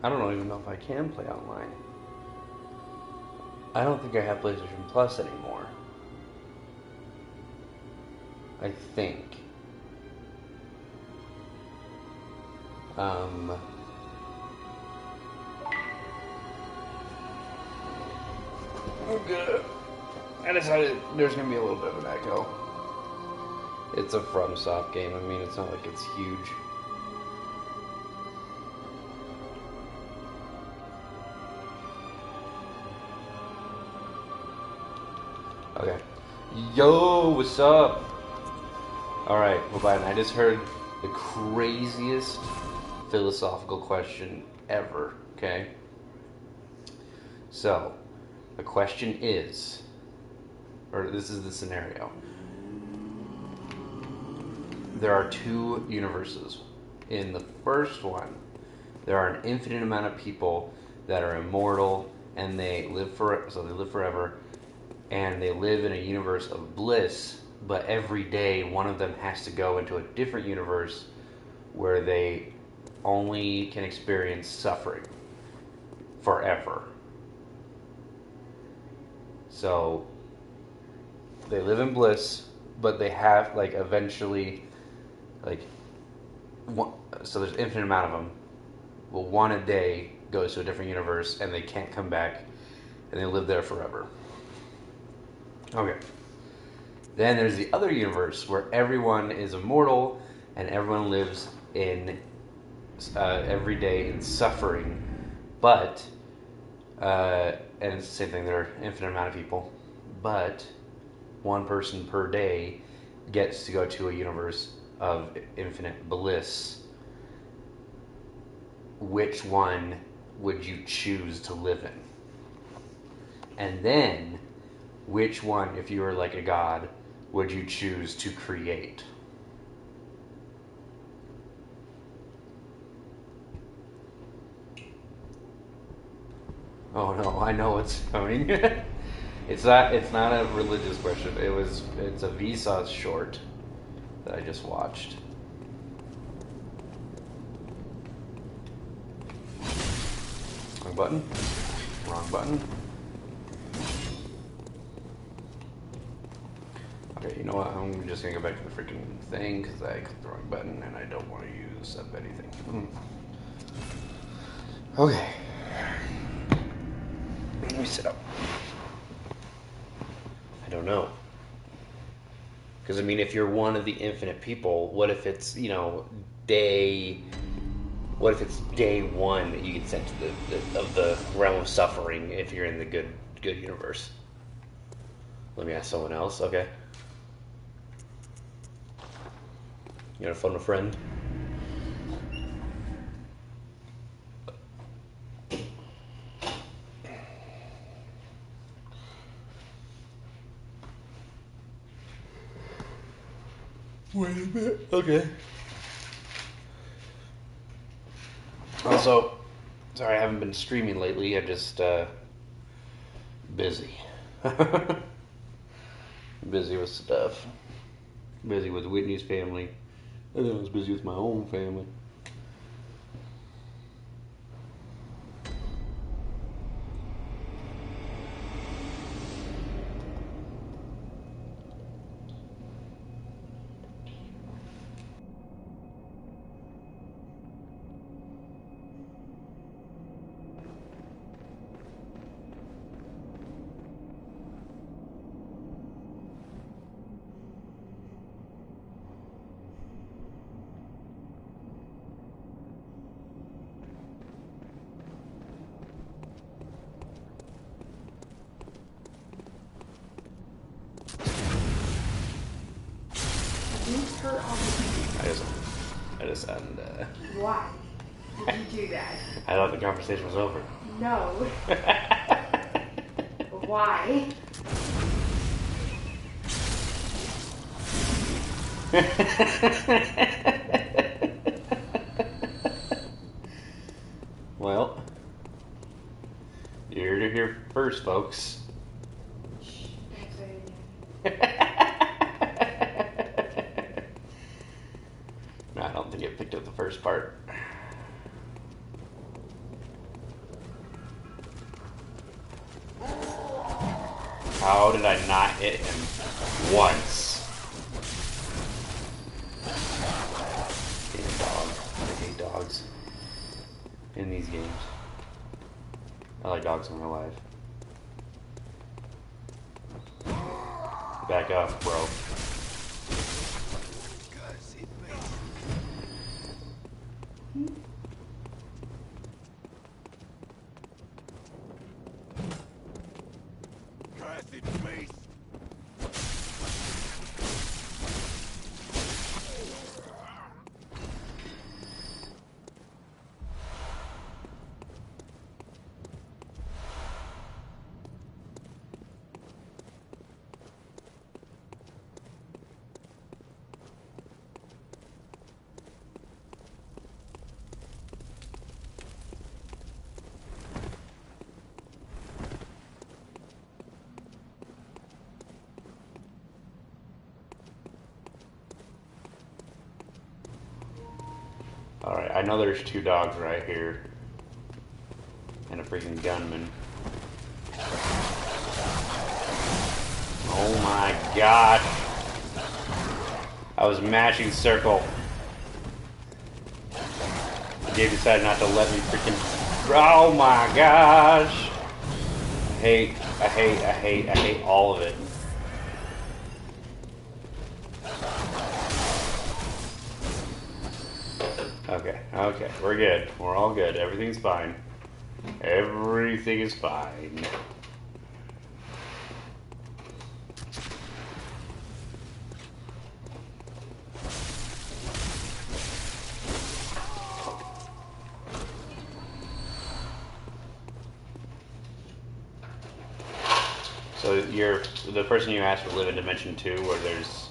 I don't even know if I can play online. I don't think I have PlayStation Plus anymore. I think. Okay. I decided there's gonna be a little bit of an echo. It's a FromSoft game. I mean, it's not like it's huge. Okay. Yo, what's up? Alright, well, Biden, I just heard the craziest philosophical question ever, okay? So, the question is, or this is the scenario. There are two universes. In the first one, there are an infinite amount of people that are immortal and they live forever, and they live in a universe of bliss, but every day one of them has to go into a different universe where they only can experience suffering forever. So they live in bliss, but they have, like, eventually, like, so there's an infinite amount of them. Well, one a day goes to a different universe and they can't come back, and they live there forever. Okay. Then there's the other universe where everyone is immortal and everyone lives in every day in suffering, but and it's the same thing. There are an infinite amount of people, but one person per day gets to go to a universe of infinite bliss. Which one would you choose to live in? And then, which one, if you were like a god, would you choose to create? Oh no, I know what's coming. It's not a religious question. It's a Vsauce short that I just watched. Wrong button. Wrong button. Okay, you know what? I'm just gonna go back to the freaking thing because I clicked the wrong button and I don't want to use up anything. Okay. Let me sit up. I don't know. Because, I mean, if you're one of the infinite people, what if it's, what if it's day one that you get sent to the realm of suffering if you're in the good universe? Let me ask someone else, okay? You want to phone a friend? Wait a minute. Okay. Also, sorry I haven't been streaming lately. I'm just busy. Busy with stuff. Busy with Whitney's family. And then I was busy with my own family. I just and Why did you do that? I thought the conversation was over. No. Why? Well, you're to hear first, folks. No, I don't think it picked up the first part. How did I not hit him once? Damn dog. I hate dogs. In these games. I like dogs in real life. Back up, bro. Alright, I know there's 2 dogs right here. And a freaking gunman. Oh my gosh. I was mashing circle. The game decided not to let me freaking... Oh my gosh. I hate all of it. Okay, we're good. We're all good. Everything's fine. Everything is fine. So you're the person you asked would live in Dimension 2 where there's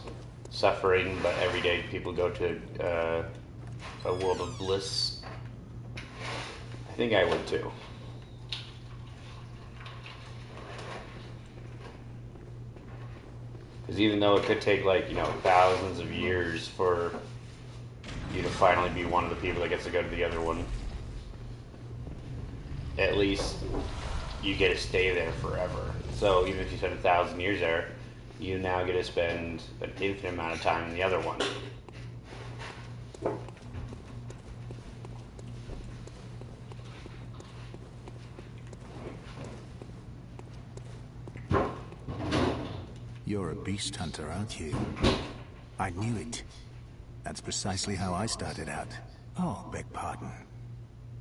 suffering, but every day people go to a world of bliss. I think I would too. Because even though it could take like, thousands of years for you to finally be one of the people that gets to go to the other one, at least you get to stay there forever. So even if you spend 1,000 years there, you now get to spend an infinite amount of time in the other one. You're a beast hunter, aren't you? I knew it. That's precisely how I started out. Oh, beg pardon.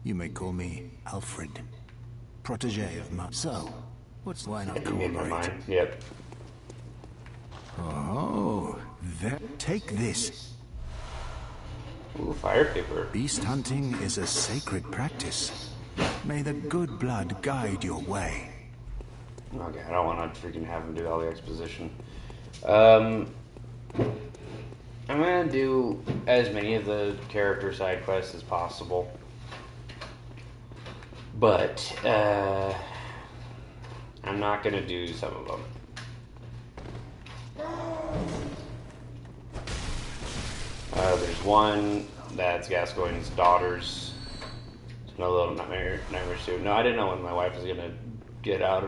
You may call me Alfred. Protégé of So, why not You made my cooperate? mind. Yep. Oh, take this. Ooh, fire paper. Beast hunting is a sacred practice. May the good blood guide your way. Okay, I don't want to freaking have him do all the exposition. I'm gonna do as many of the character side quests as possible. But, I'm not gonna do some of them. There's one that's Gascoigne's daughter's. No little nightmares too. No, I didn't know when my wife was gonna get out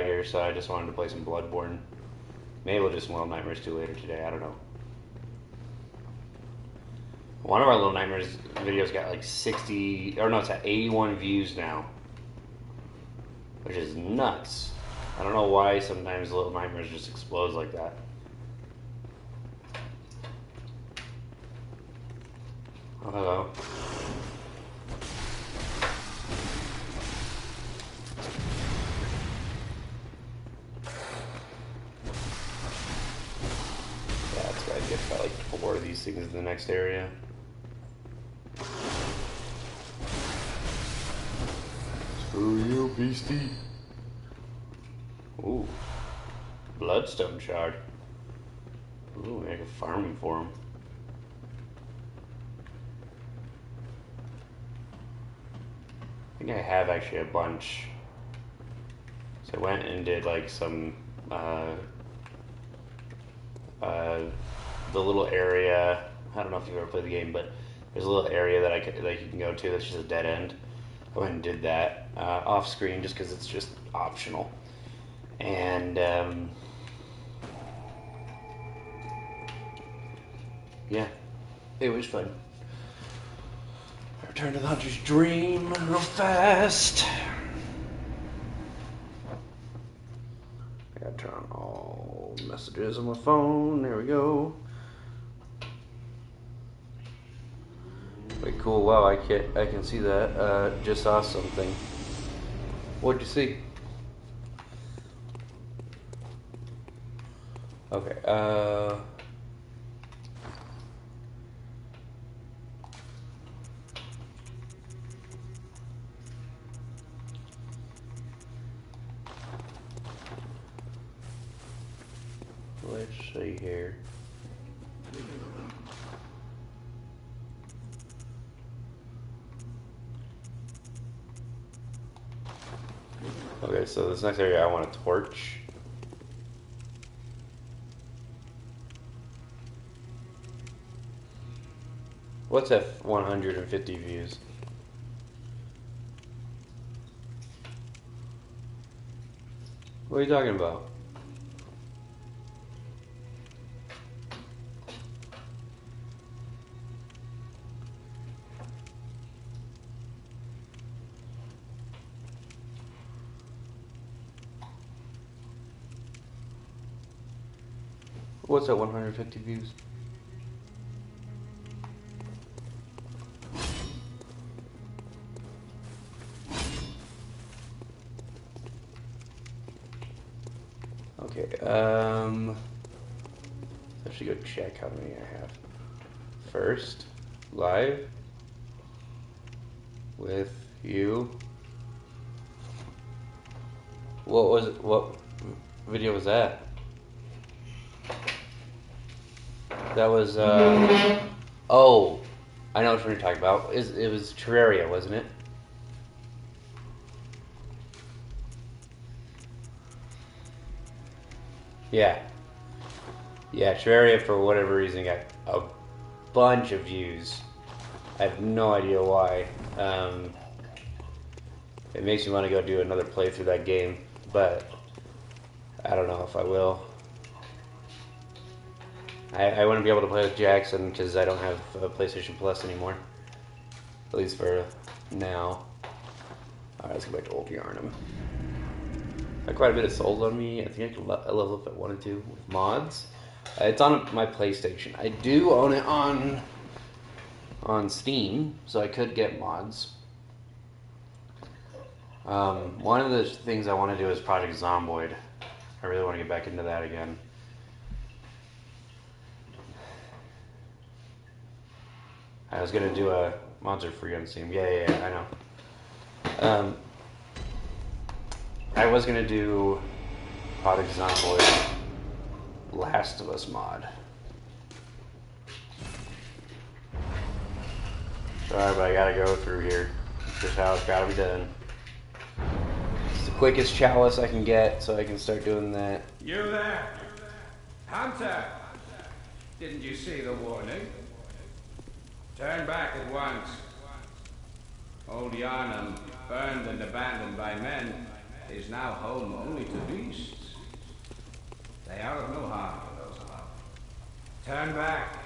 here, so I just wanted to play some Bloodborne. Maybe we'll do some Little Nightmares 2 later today, I don't know. One of our Little Nightmares videos got like 81 views now. Which is nuts. I don't know why sometimes Little Nightmares just explodes like that. Oh, hello. Yeah, it's gotta get about like 4 of these things in the next area. Screw you, beastie. Ooh. Bloodstone shard. Ooh, make a farming for him. I think I have actually a bunch. So I went and did like some, the little area. I don't know if you've ever played the game, but there's a little area that you can go to that's just a dead end. I went and did that off screen just because it's just optional. And yeah, it was fun. Return to the Hunter's Dream real fast. I gotta turn on all messages on my phone. There we go. Wait, cool. Wow, I can see that. Just saw something. What'd you see? Okay. Let's see here. Okay, so this next area I want a torch. What's at 150 views? What are you talking about? What's at 150 views? Okay, I should go check how many I have. First, live with you. What video was that? That was, oh, I know which one you're talking about. It was Terraria, wasn't it? Yeah. Yeah, Terraria, for whatever reason, got a bunch of views. I have no idea why. It makes me want to go do another playthrough of that game, but I don't know if I will. I wouldn't be able to play with Jackson because I don't have a PlayStation Plus anymore. At least for now. Alright, let's go back to Old Yarnum. I have quite a bit of souls on me. I think I can level up at 1 and 2 with mods. It's on my PlayStation. I do own it on Steam, so I could get mods. One of the things I want to do is Project Zomboid. I really want to get back into that again. I was gonna do a mods are free on Steam. Yeah, I know. I was gonna do Project Zomboid Last of Us mod. Sorry, but I gotta go through here. It's just how it's gotta be done. It's the quickest chalice I can get, so I can start doing that. You there? Hunter! Didn't you see the warning? Turn back at once. Old Yarnum, burned and abandoned by men, is now home only to beasts. They are of no harm to those above. Turn back,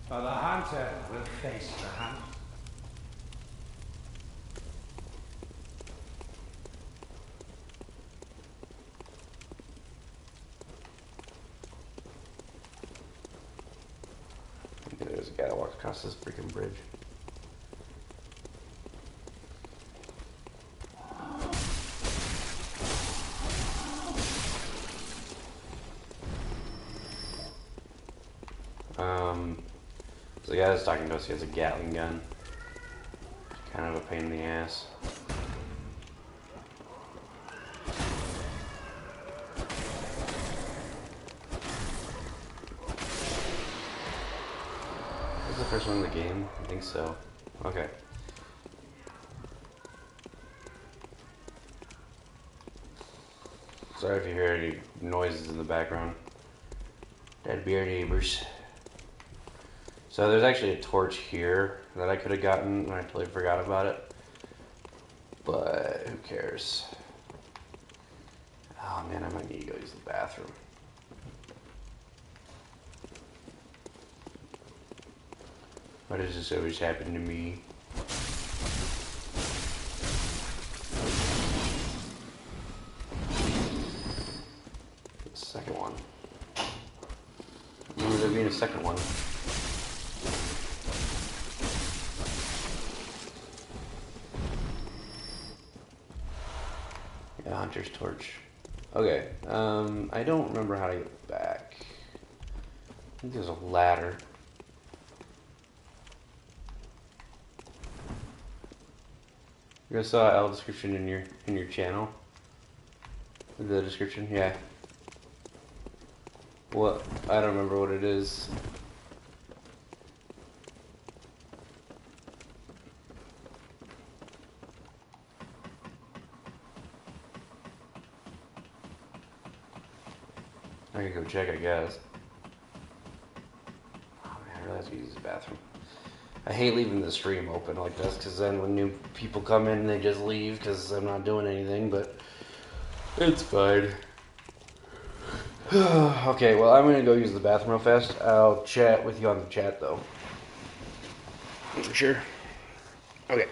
or the hunter will face the hunt. There's a guy that walks across this freaking bridge. The guy that's talking to us, he has a Gatling gun. Kind of a pain in the ass. Is the first one in the game? I think so. Okay. Sorry if you hear any noises in the background. That'd be our neighbors. So there's actually a torch here that I could have gotten, and I totally forgot about it. But who cares? Oh man, I might need to go use the bathroom. Why does this always happen to me? The second one. Remember there being a second one. Yeah, Hunter's Torch. Okay, I don't remember how to get back. I think there's a ladder. You guys saw L description in your channel? The description, yeah. What? I don't remember what it is. I could go check, I guess. Oh man, I really have to use the bathroom. I hate leaving the stream open like this, because then when new people come in, they just leave because I'm not doing anything, but it's fine. Okay, well, I'm going to go use the bathroom real fast. I'll chat with you on the chat, though. For sure. Okay.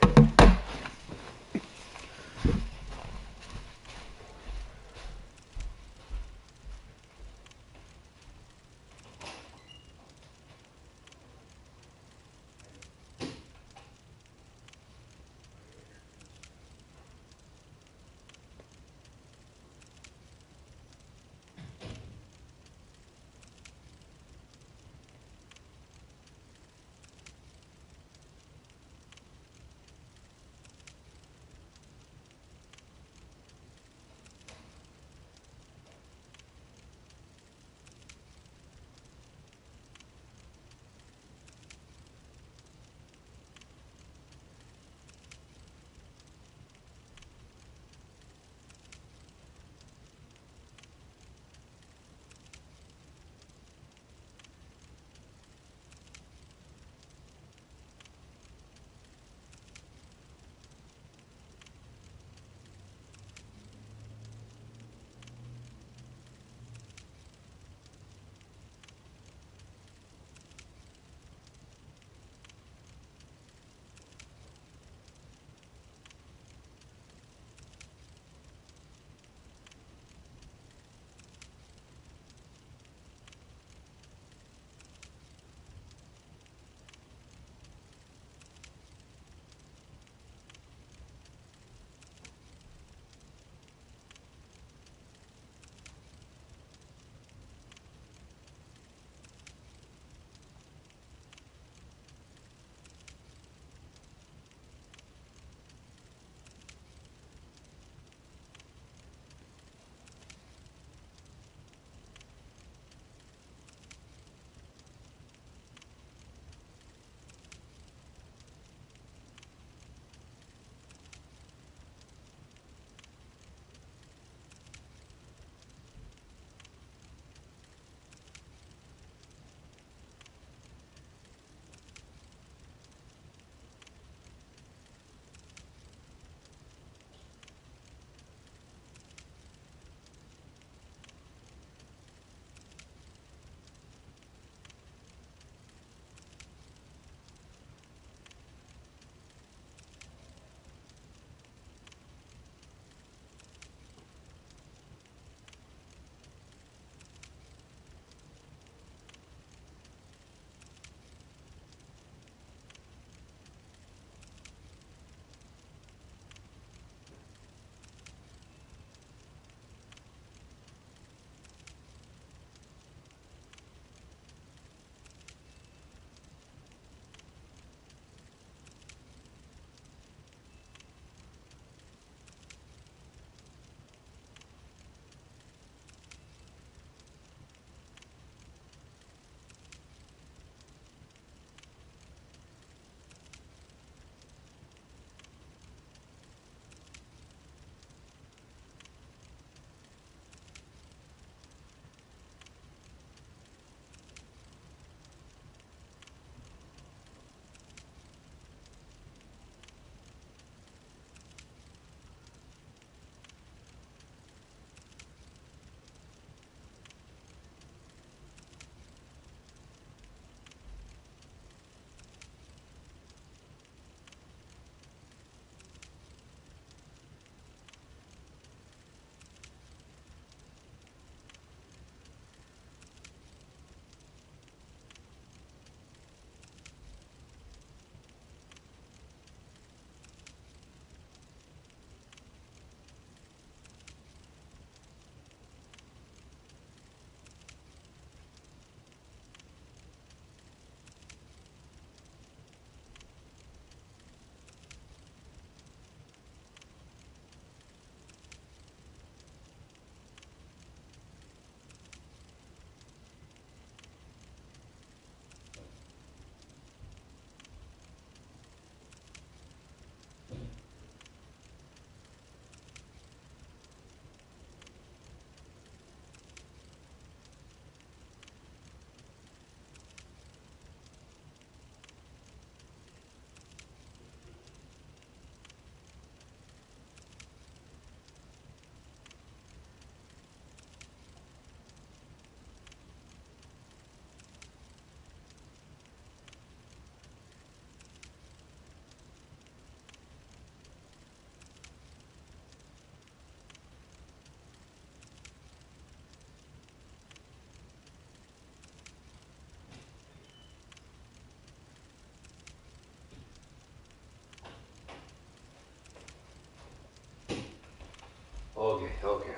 Okay.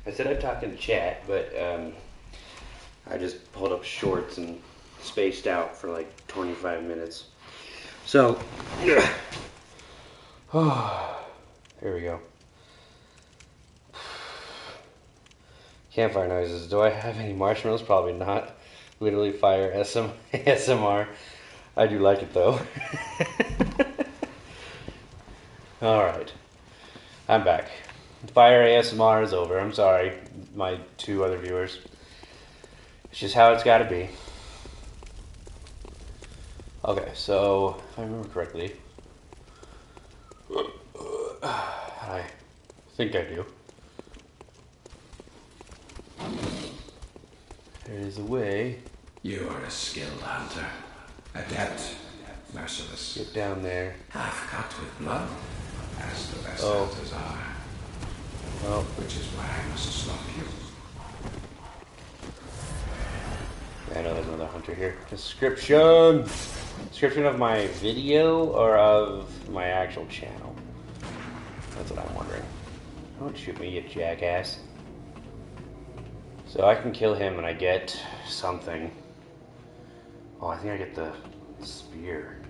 I said I'd talk in chat, but I just pulled up shorts and spaced out for like 25 minutes. So, here we go. Campfire noises. Do I have any marshmallows? Probably not. Literally fire ASMR. I do like it though. Alright. I'm back. Fire ASMR is over. I'm sorry, my 2 other viewers. It's just how it's gotta be. Okay, so, if I remember correctly, I think I do. There is a way. You are a skilled hunter. Adept. Merciless. Get down there. Half cut with blood, as the best Oh. hunters are. Oh. Which is why I must stop you. I know there's another hunter here. Description! Description of my video or of my actual channel? That's what I'm wondering. Don't shoot me, you jackass. So I can kill him and I get something. Oh, I think I get the spear.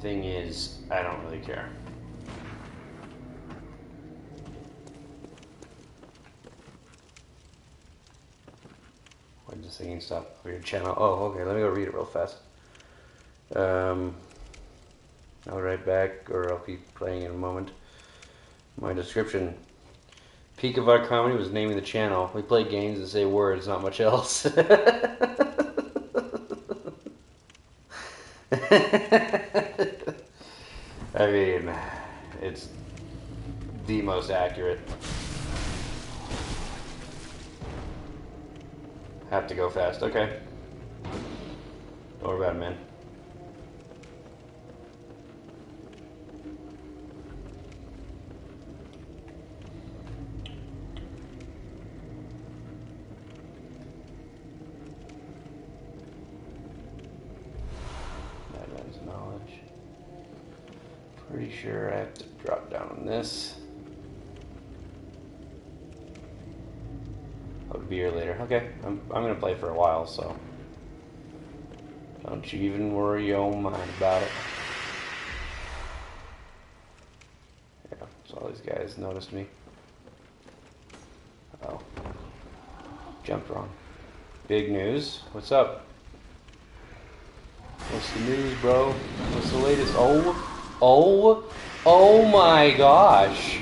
Thing is, I don't really care. Why did the singing stop for your channel? Oh, okay, let me go read it real fast. I'll be right back, or I'll keep playing in a moment. My description. Peak of our comedy was naming the channel. We play games and say words, not much else. I mean, it's the most accurate. Have to go fast, okay. Don't worry about it, man. Madman's knowledge. Pretty sure I have to drop down on this. I'll be here later. Okay, I'm gonna play for a while, so don't you even worry your own mind about it. Yeah, so all these guys noticed me. Oh, jumped wrong. Big news. What's up? What's the news, bro? What's the latest? Oh my gosh.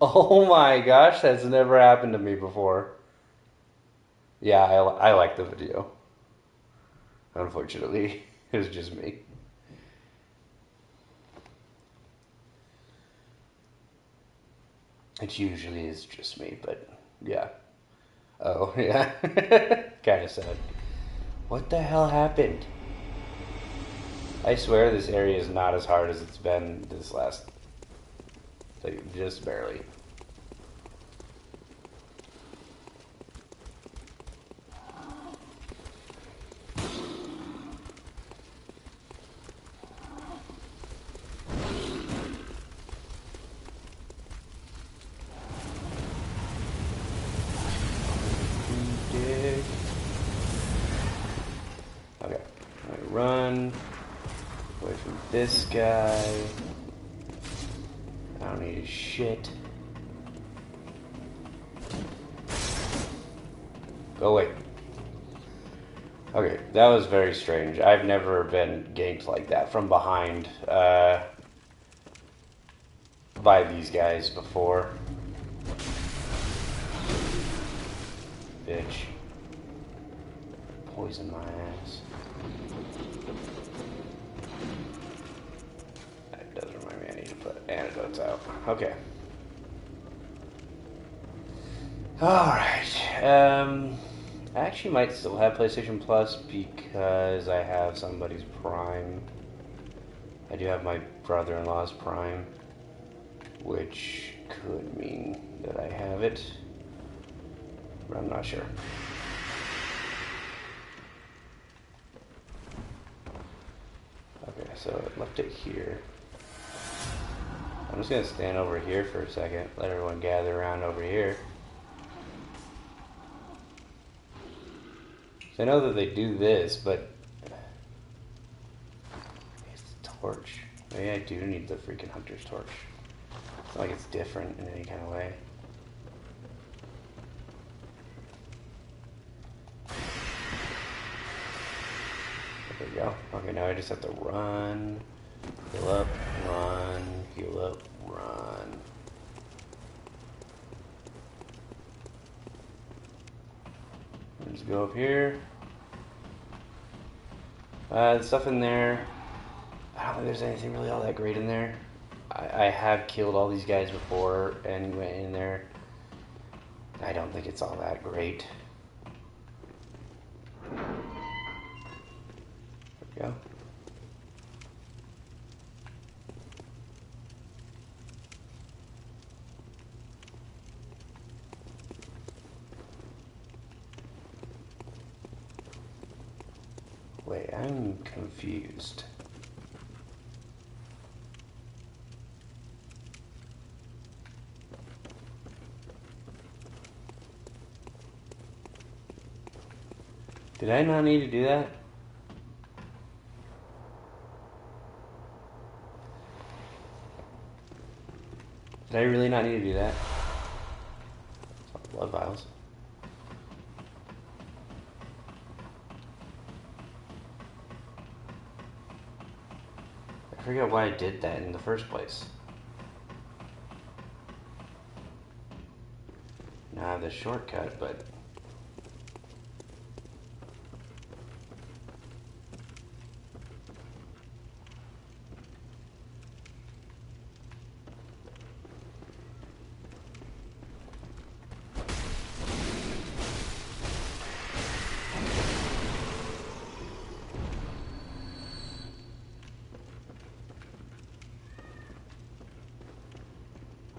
Oh my gosh, that's never happened to me before. Yeah, I like the video. Unfortunately, it was just me. It usually is just me, but yeah. Oh, yeah. Kind of sad. What the hell happened? I swear this area is not as hard as it's been this last... Like, just barely. Okay, I'm gonna run away from this guy. I don't need his shit. Go away. Okay, that was very strange. I've never been ganked like that from behind by these guys before. Bitch. Poison my ass. That does remind me I need to put antidotes out. Okay. Alright. I actually might still have PlayStation Plus because I have somebody's Prime. I do have my brother-in-law's Prime, which could mean that I have it, but I'm not sure. so I left it here. I'm just gonna stand over here for a second, let everyone gather around over here. I know that they do this, but it's the torch. Maybe I do need the freaking hunter's torch. It's not like it's different in any kind of way. There we go. Okay, now I just have to run, heal up, run, heal up, run. Let's go up here. The stuff in there, I don't think there's anything really all that great in there. I have killed all these guys before and went in there. I don't think it's all that great. There we go. Wait, I'm confused. Did I not need to do that? Did I really not need to do that? Blood vials. I forget why I did that in the first place. Now I have the shortcut, but...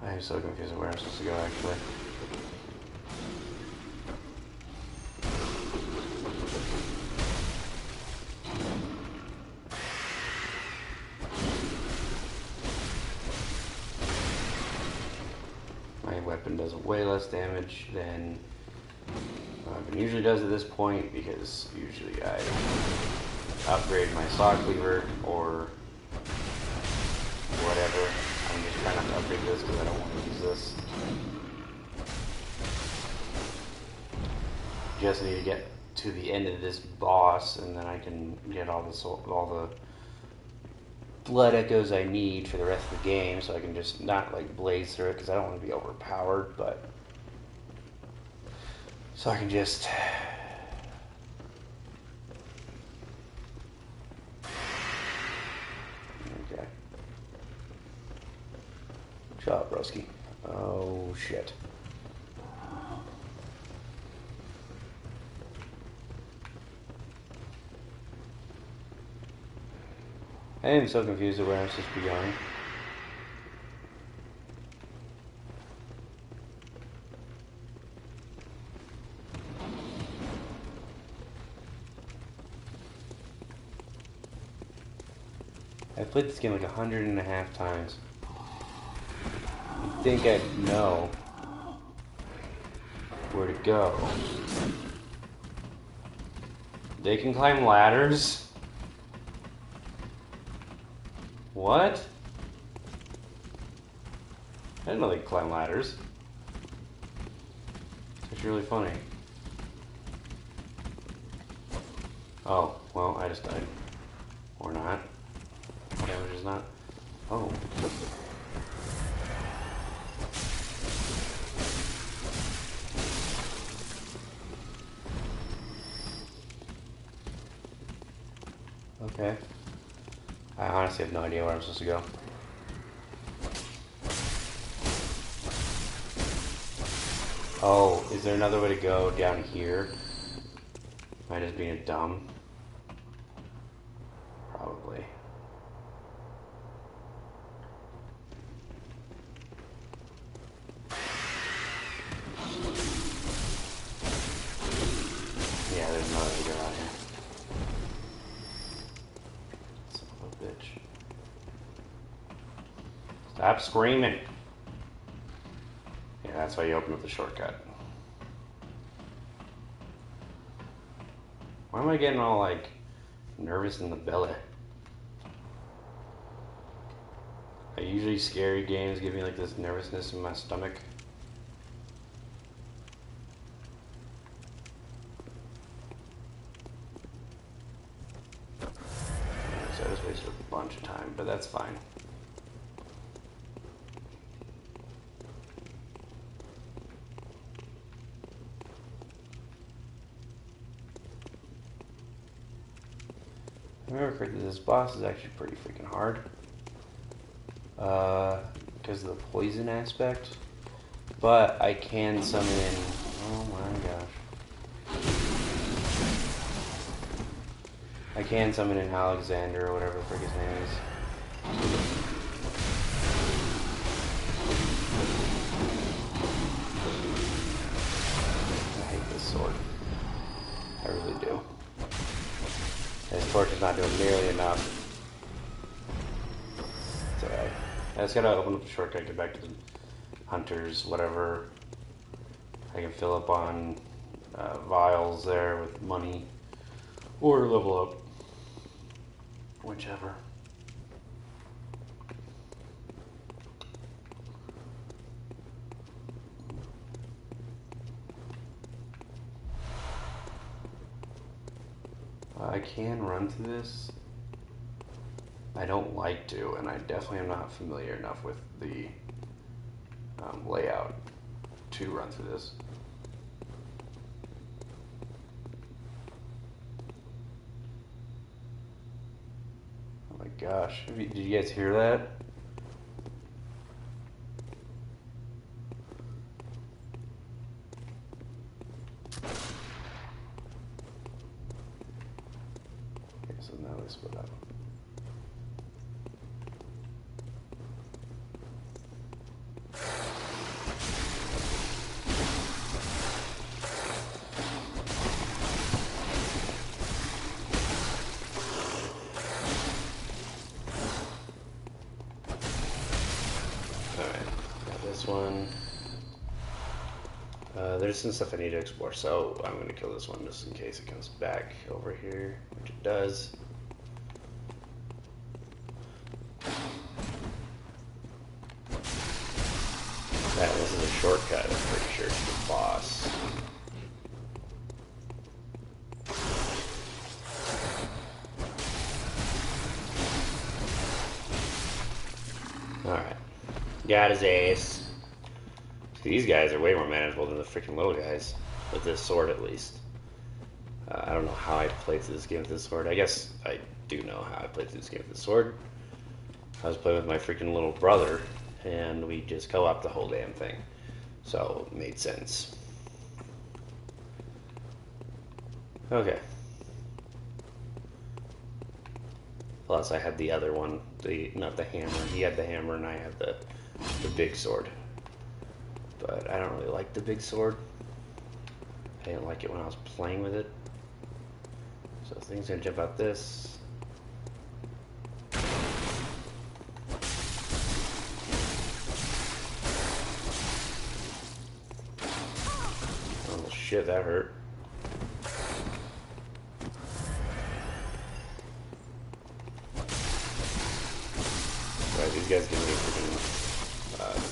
I'm so confused where I'm supposed to go, actually. My weapon does way less damage than my weapon usually does at this point, because usually I upgrade my saw cleaver or whatever. I'm just trying not to upgrade this because I don't want to use this. Just need to get to the end of this boss, and then I can get all the blood echoes I need for the rest of the game, so I can just not like blaze through it because I don't want to be overpowered, but so I can just okay. Shut up, broski. Oh shit. I am so confused at where I'm supposed to be going. I've played this game like 100.5 times. You'd think I'd know where to go. They can climb ladders? What? I didn't know they could climb ladders. It's actually really funny. Oh, well, I just died. Or not. Damage is not. Oh. Okay. I honestly have no idea where I'm supposed to go. Oh, is there another way to go down here? Am I just being dumb? Probably. Yeah, there's another way to go out here. Son of a bitch. Stop screaming. Yeah, that's why you open up the shortcut. Why am I getting all, like, nervous in the belly? Usually scary games give me, like, this nervousness in my stomach. So I just wasted a bunch of time, but that's fine. I remember correctly, this boss is actually pretty freaking hard. Because of the poison aspect. But I can summon in... Oh my gosh. I can summon in Alexander or whatever the frick his name is. I hate this sword. I really do. This torch is not doing nearly enough. It's alright. I just gotta open up the shortcut, get back to the hunters, whatever. I can fill up on vials there with money. Or level up. Whichever. I can run through this. I don't like to, and I definitely am not familiar enough with the layout to run through this. Oh my gosh. Did you guys hear that? Okay, so now they split up. One. There's some stuff I need to explore, so I'm going to kill this one just in case it comes back over here, which it does. This is a shortcut, I'm pretty sure, to the boss. Alright. Got his ass. These guys are way more manageable than the freaking little guys, with this sword at least. I don't know how I played through this game with this sword. I guess I do know how I played through this game with this sword. I was playing with my freaking little brother, and we just co-opted the whole damn thing. So, it made sense. Okay. Plus, I had the other one, not the hammer. He had the hammer, and I had the big sword. But I don't really like the big sword. I didn't like it when I was playing with it. So this thing's gonna jump out this. Oh shit, that hurt. Right, these guys give me freaking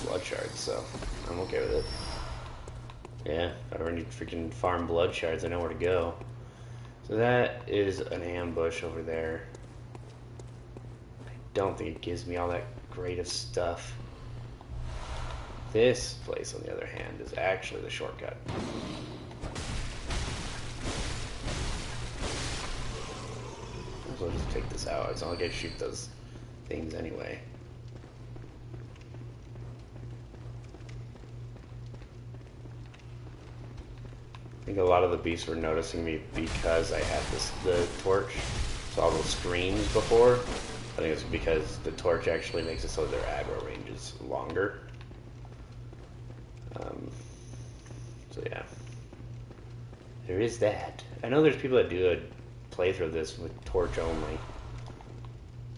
blood shards, so I'm okay with it. Yeah, if I ever need freaking farm blood shards, I know where to go. So that is an ambush over there. I don't think it gives me all that great of stuff. This place, on the other hand, is actually the shortcut. So I'll just take this out. It's not like I shoot those things anyway. I think a lot of the beasts were noticing me because I had the torch. So all those screams before, I think it's because the torch actually makes it so their aggro range is longer. So yeah, there is that. I know there's people that do a playthrough of this with torch only,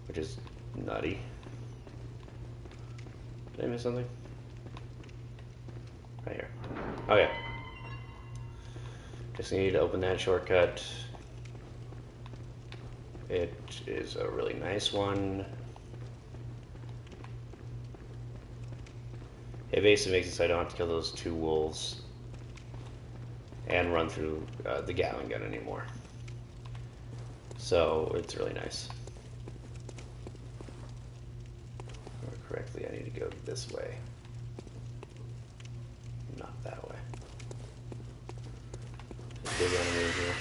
which is nutty. Did I miss something? Right here. Oh yeah. Just need to open that shortcut. It is a really nice one. It basically makes it so I don't have to kill those 2 wolves and run through the Gatling gun anymore. So it's really nice. Or correctly, I need to go this way. Not that way. There's a big enemy here.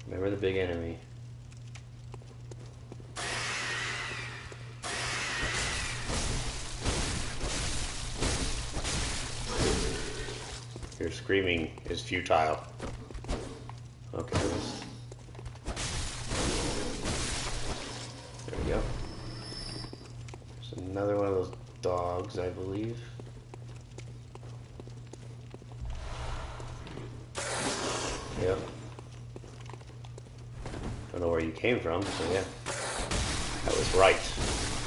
Remember the big enemy. Your screaming is futile. Okay. There we go. There's another one of those dogs, I believe. Yep. Don't know where you came from, so yeah. I was right.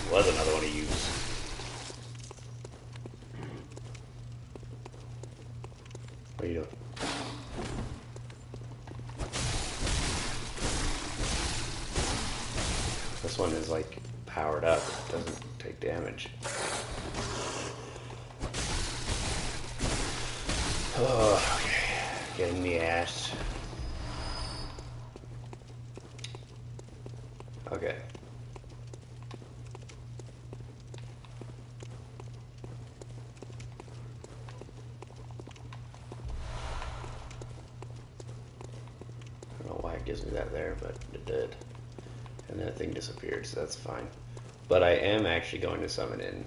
There was another one to use. What are you doing? This one is like powered up. It doesn't take damage. Oh, okay. Getting the ass. Okay. I don't know why it gives me that there, but it did. And that thing disappeared, so that's fine. But I am actually going to summon in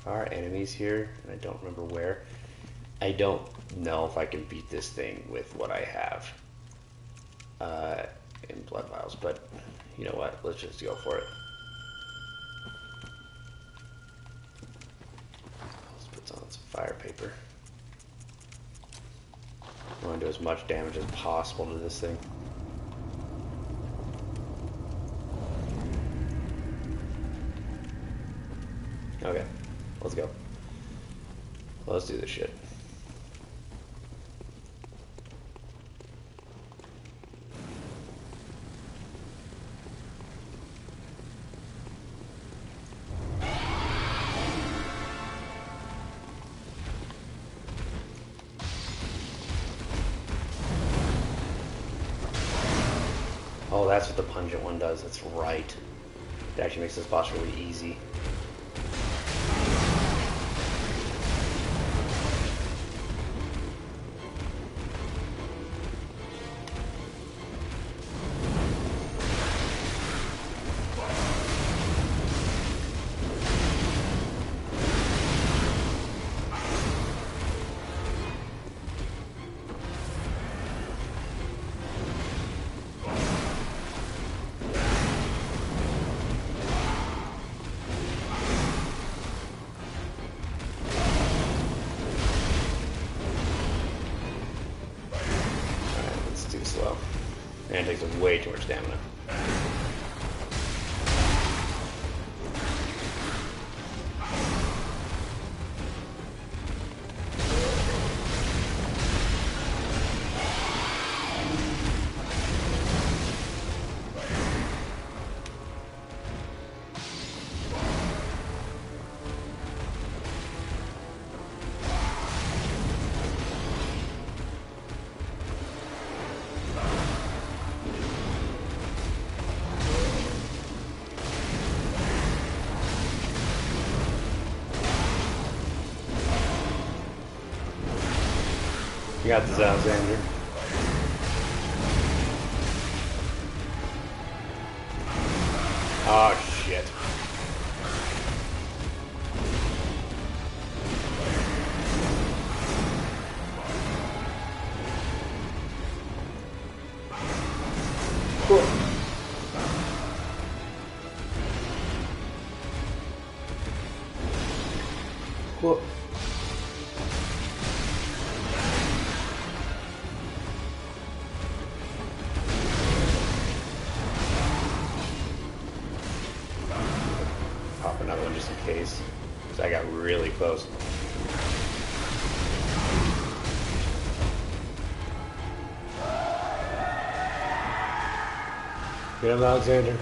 our enemies here, and I don't remember where. I don't know if I can beat this thing with what I have in Blood Vials, but you know what? Let's just go for it. Let's put on some fire paper. I want to do as much damage as possible to this thing. Okay, let's go. Let's do this shit. Oh, that's what the pungent one does. That's right. It actually makes this boss really easy. Slow. And it takes way too much stamina. You got this, Alexander. Oh, shit. Cool. Cool. just in case. Because I got really close. Get him, Alexander.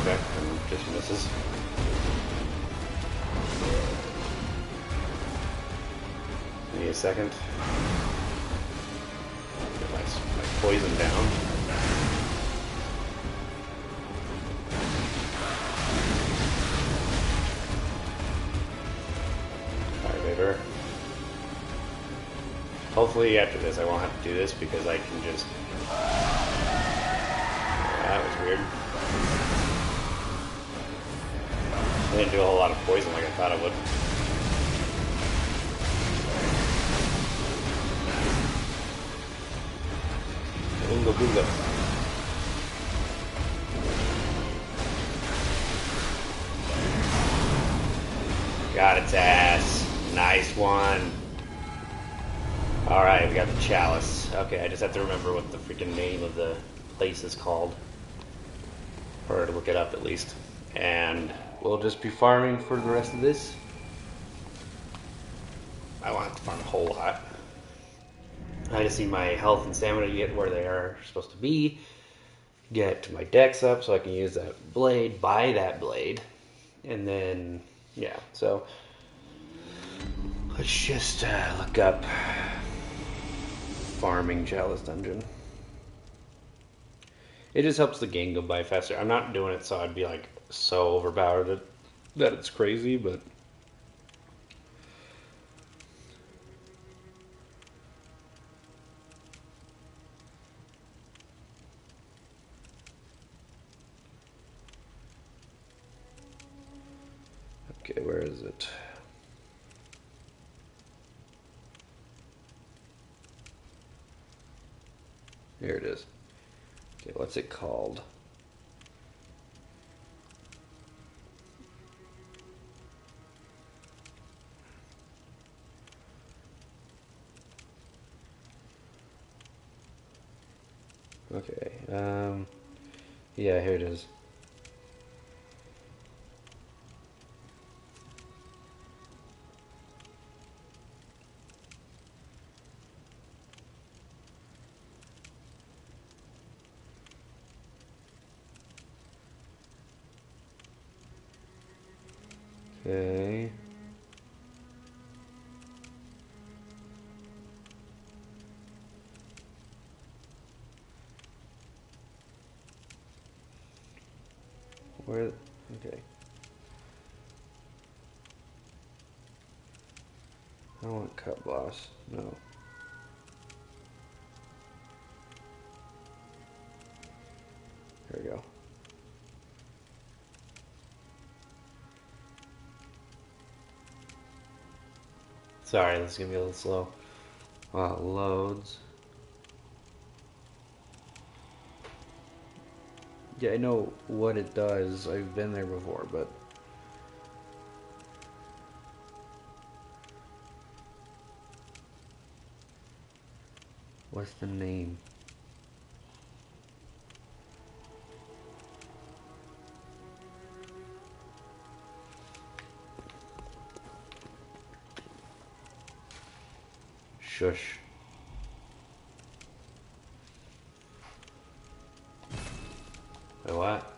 Okay, and just misses. Give me a second. Get my poison down. Fire Vader. Hopefully after this I won't have to do this because I can just... That was weird. I didn't do a whole lot of poison like I thought I would. Boonga boonga. Got its ass. Nice one. Alright, we got the chalice. Okay, I just have to remember what the freaking name of the place is called. Or to look it up at least. And we'll just be farming for the rest of this. I want to farm a whole lot. I just need my health and stamina to get where they are supposed to be. Get my dex up so I can use that blade, buy that blade. And then, yeah, so let's just look up farming chalice dungeon. It just helps the game go by faster. I'm not doing it so I'd be like so overpowered that it's crazy, but okay, where is it? Here it is. Okay, what's it called? Okay, yeah, here it is. Okay. Where? Okay. I don't want cut boss. No. There we go. Sorry, this is gonna be a little slow. While it loads. Yeah, I know what it does. I've been there before, but what's the name? Shush. Wait, what?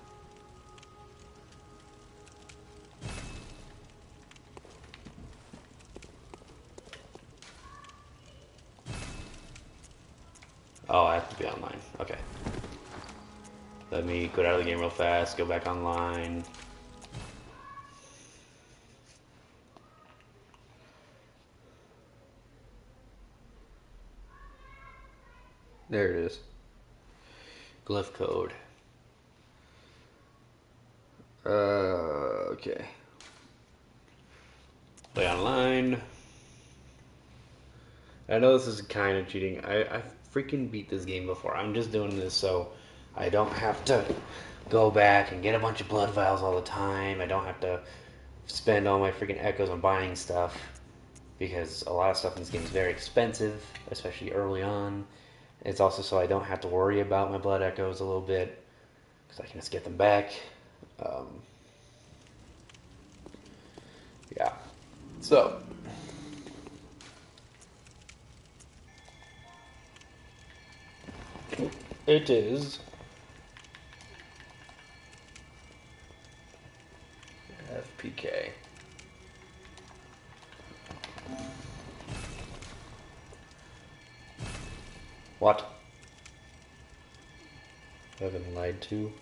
Oh, I have to be online. Okay. Let me get out of the game real fast, go back online. There it is. Glyph code. Okay. Play online. I know this is kind of cheating. I freaking beat this game before. I'm just doing this so I don't have to go back and get a bunch of blood vials all the time. I don't have to spend all my freaking echoes on buying stuff, because a lot of stuff in this game is very expensive, especially early on. It's also so I don't have to worry about my blood echoes a little bit, because I can just get them back. Yeah. So, it is FPK. What? I've been lied to.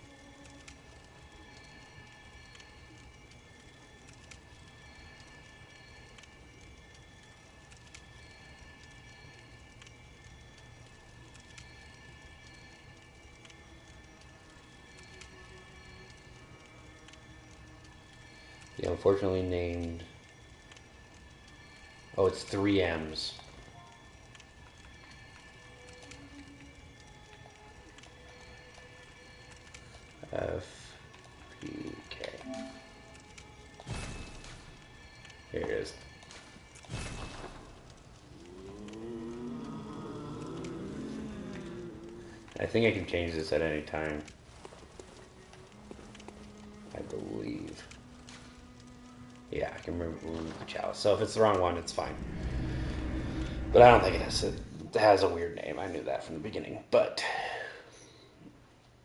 The unfortunately named. Oh, it's 3 M's. FPK. Here it is. I think I can change this at any time. I believe. Yeah, I can remove the chalice. So if it's the wrong one, it's fine. But I don't think it has. It has a weird name. I knew that from the beginning. But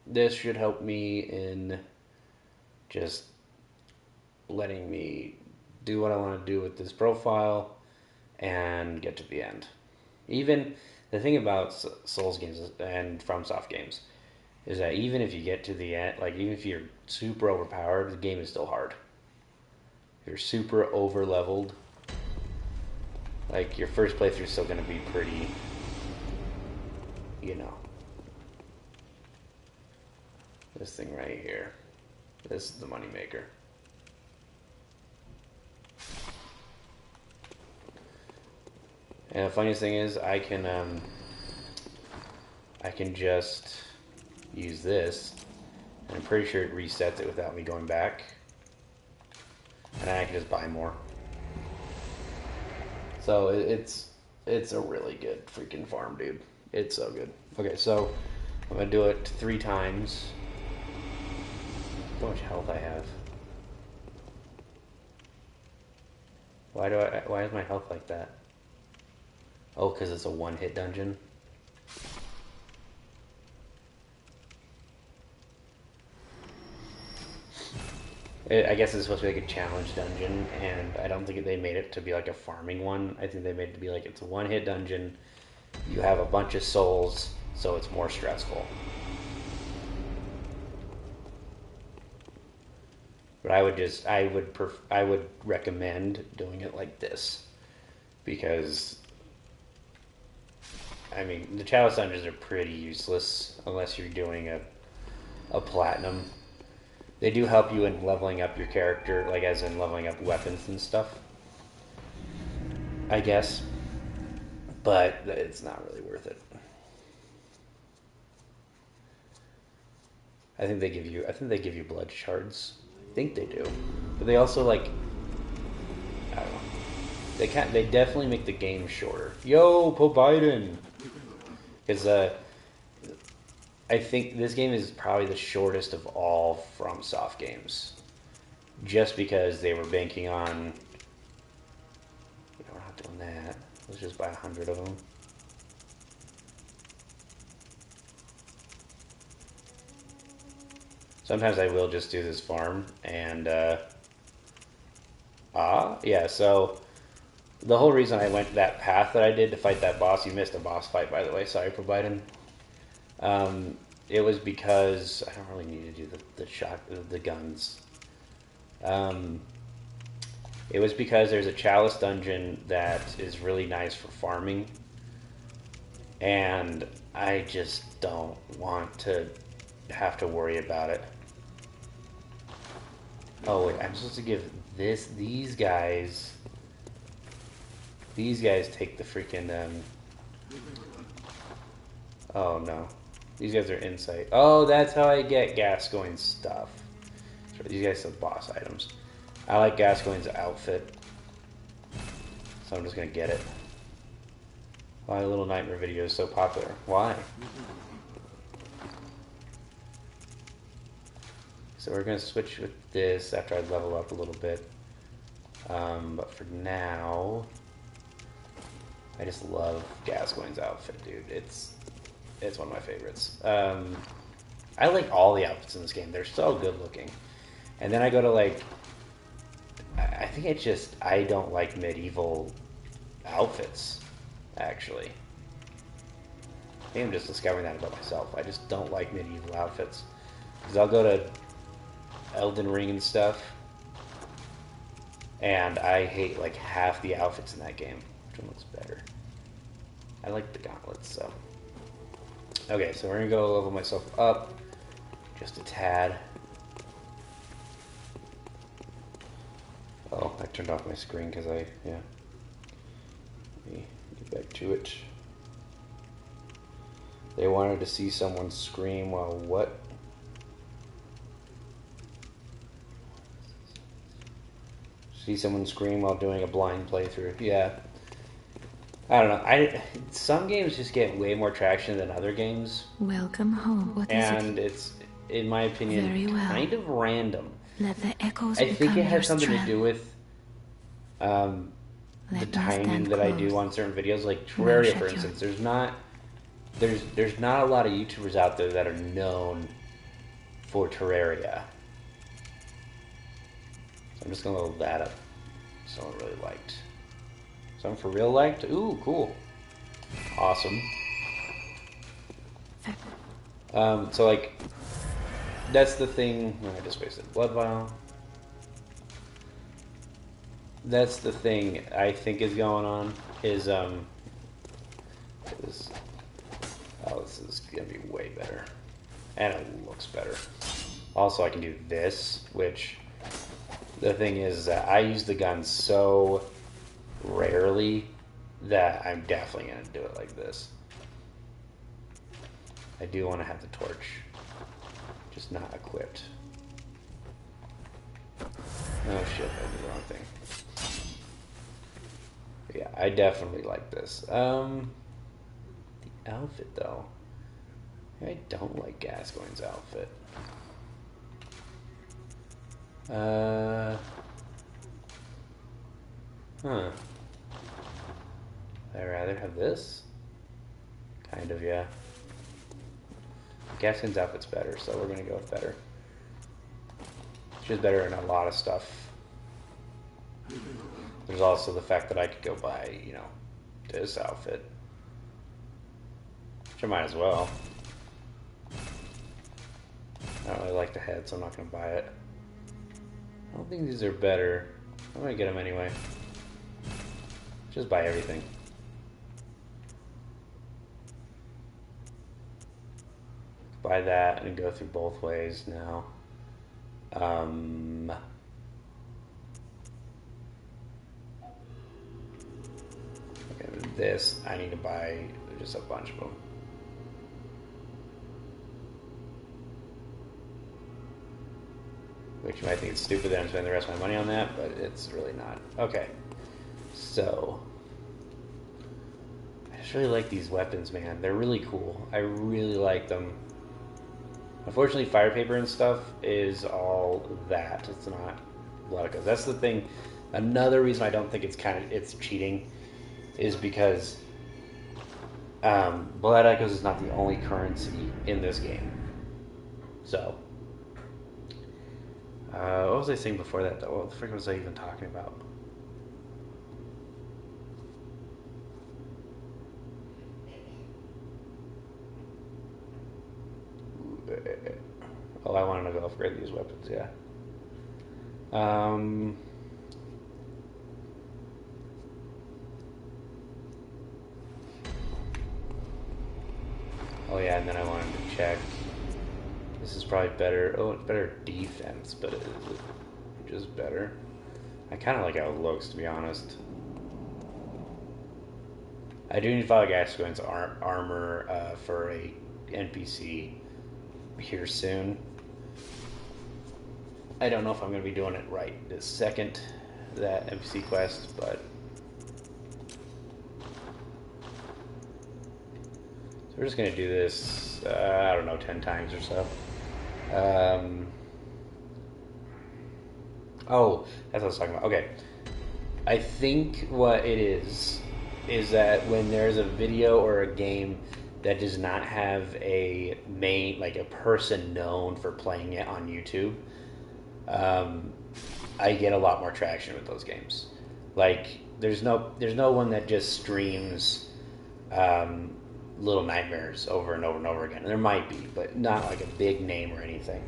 this should help me in just letting me do what I want to do with this profile and get to the end. Even the thing about Souls games and FromSoft games is that even if you get to the end, like even if you're super overpowered, the game is still hard. If you're super over leveled, like your first playthrough is still going to be pretty, you know. This thing right here. This is the moneymaker. And the funniest thing is, I can just use this, and I'm pretty sure it resets it without me going back. And I can just buy more. So it's a really good freaking farm, dude. It's so good. Okay, so I'm gonna do it 3 times. Look how much health I have. Why is my health like that? Oh, because it's a 1-hit dungeon. I guess it's supposed to be like a challenge dungeon, and I don't think they made it to be like a farming one. I think they made it to be like it's a 1-hit dungeon. You have a bunch of souls, so it's more stressful. But I would recommend doing it like this, because I mean the chalice dungeons are pretty useless unless you're doing a platinum. They do help you in leveling up your character, like as in leveling up weapons and stuff, I guess. But it's not really worth it. I think they give you blood shards. I think they do. But they also I don't know. They definitely make the game shorter. Yo, Poe Biden. Because I think this game is probably the shortest of all FromSoft games. Just because they were banking on... we're not doing that. Let's just buy 100 of them. Sometimes I will just do this farm, and... yeah, so... the whole reason I went that path that I did to fight that boss... you missed a boss fight, by the way. Sorry, Poe Biden. It was because I don't really need to do the guns. It was because there's a chalice dungeon that is really nice for farming, and I just don't want to have to worry about it. Oh wait, I'm supposed to give these guys take the freaking Oh no. These guys are insight. Oh, that's how I get Gascoigne's stuff. So these guys are boss items. I like Gascoigne's outfit. So I'm just gonna get it. Why Little Nightmare video is so popular? Why? So we're gonna switch with this after I level up a little bit. But for now, I just love Gascoigne's outfit, dude. It's one of my favorites. I like all the outfits in this game. They're so good looking. And then I go to like, I think it's just, I don't like medieval outfits, actually. I think I'm just discovering that about myself. I just don't like medieval outfits. Because I'll go to Elden Ring and stuff, and I hate like half the outfits in that game. Which one looks better? I like the gauntlets, so. Okay, so we're gonna go level myself up just a tad. Oh, I turned off my screen because Let me get back to it. They wanted to see someone scream while what? See someone scream while doing a blind playthrough. Yeah. I don't know. Some games just get way more traction than other games. Welcome home. What is it? And it's, in my opinion, Very well. kind of random. Let the echoes I think become it your has something to strength. do with the Let me timing stand that I do close. on certain videos. Like Now Terraria, shut for your- instance. There's not a lot of YouTubers out there that are known for Terraria. So I'm just gonna level that up. Someone really liked. Someone for real liked? Ooh, cool. Awesome. So like, that's the thing. I just wasted blood vial. That's the thing I think is going on. Is oh, this is gonna be way better, and it looks better. Also, I can do this, which the thing is that I use the gun so rarely that I'm definitely gonna do it like this. I do want to have the torch, just not equipped. Oh shit, I did the wrong thing. But yeah, I definitely like this. The outfit though, I don't like Gascoigne's outfit. Huh. I'd rather have this? Kind of, yeah. Gascoigne's outfit's better, so we're gonna go with better. She's better in a lot of stuff. There's also the fact that I could go buy, you know, this outfit. Which I might as well. I don't really like the head, so I'm not gonna buy it. I don't think these are better. I'm gonna get them anyway. Just buy everything. Buy that and go through both ways now. Okay, with this, I need to buy just a bunch of them. Which you might think it's stupid that I'm spending the rest of my money on that, but it's really not. Okay, so I just really like these weapons, man. They're really cool. I really like them. Unfortunately, fire paper and stuff is all that. It's not blood echoes. That's the thing. Another reason I don't think it's cheating is because blood echoes is not the only currency in this game. So, what was I saying before that though? What the frick was I even talking about? Oh, I wanted to go upgrade these weapons, yeah. Oh yeah, and then I wanted to check. This is probably better. Oh, it's better defense, but is it just better? I kind of like how it looks, to be honest. I do need 5 Gascoigne's armor for a NPC here soon. I don't know if I'm going to be doing it right this second, that NPC quest, but... So we're just going to do this, I don't know, 10 times or so. Oh, that's what I was talking about. Okay. I think what it is that when there's a video or a game that does not have a main, like a person known for playing it on YouTube, I get a lot more traction with those games. Like, there's no one that just streams Little Nightmares over and over and over again. There might be, but not like a big name or anything.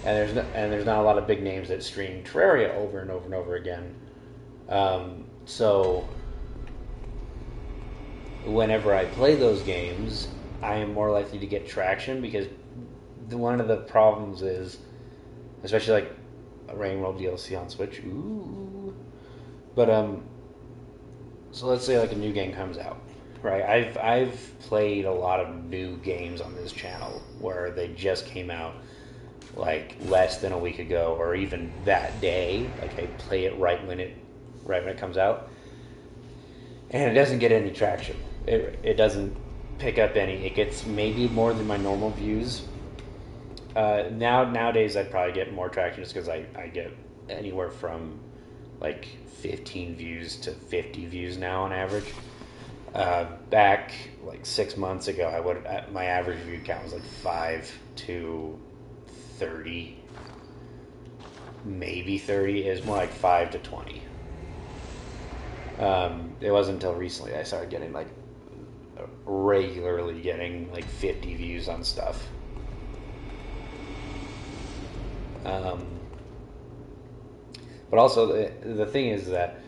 And there's not a lot of big names that stream Terraria over and over and over again. So whenever I play those games, I am more likely to get traction because one of the problems is, especially like a Rain World DLC on Switch. Ooh. But so let's say like a new game comes out, right? I've played a lot of new games on this channel where they just came out like less than a week ago, or even that day. Like I play it right when it comes out, and it doesn't get any traction. It doesn't pick up any. It gets maybe more than my normal views. Nowadays I'd probably get more traction just because I get anywhere from like 15 views to 50 views now on average. Back like 6 months ago, my average view count was like 5 to 30, maybe 30. Is more like 5 to 20. It wasn't until recently I started getting like regularly getting like 50 views on stuff. But also the thing is that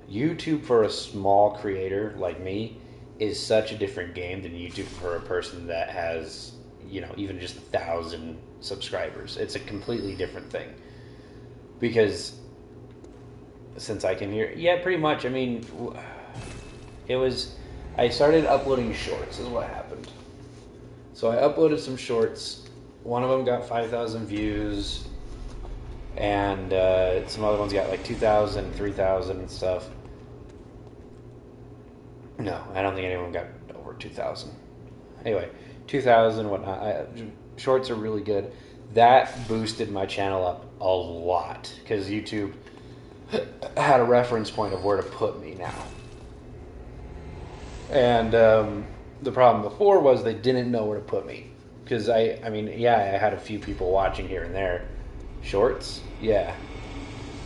YouTube for a small creator like me is such a different game than YouTube for a person that has, even just 1,000 subscribers. It's a completely different thing. Because since I can hear, yeah, pretty much. I mean, I started uploading shorts is what happened. So I uploaded some shorts. One of them got 5,000 views. And some other ones got like 2,000, 3,000 and stuff. No, I don't think anyone got over 2,000. Anyway, 2,000, whatnot. Shorts are really good. That boosted my channel up a lot because YouTube had a reference point of where to put me now. And the problem before was they didn't know where to put me. Because I had a few people watching here and there. Shorts? Yeah.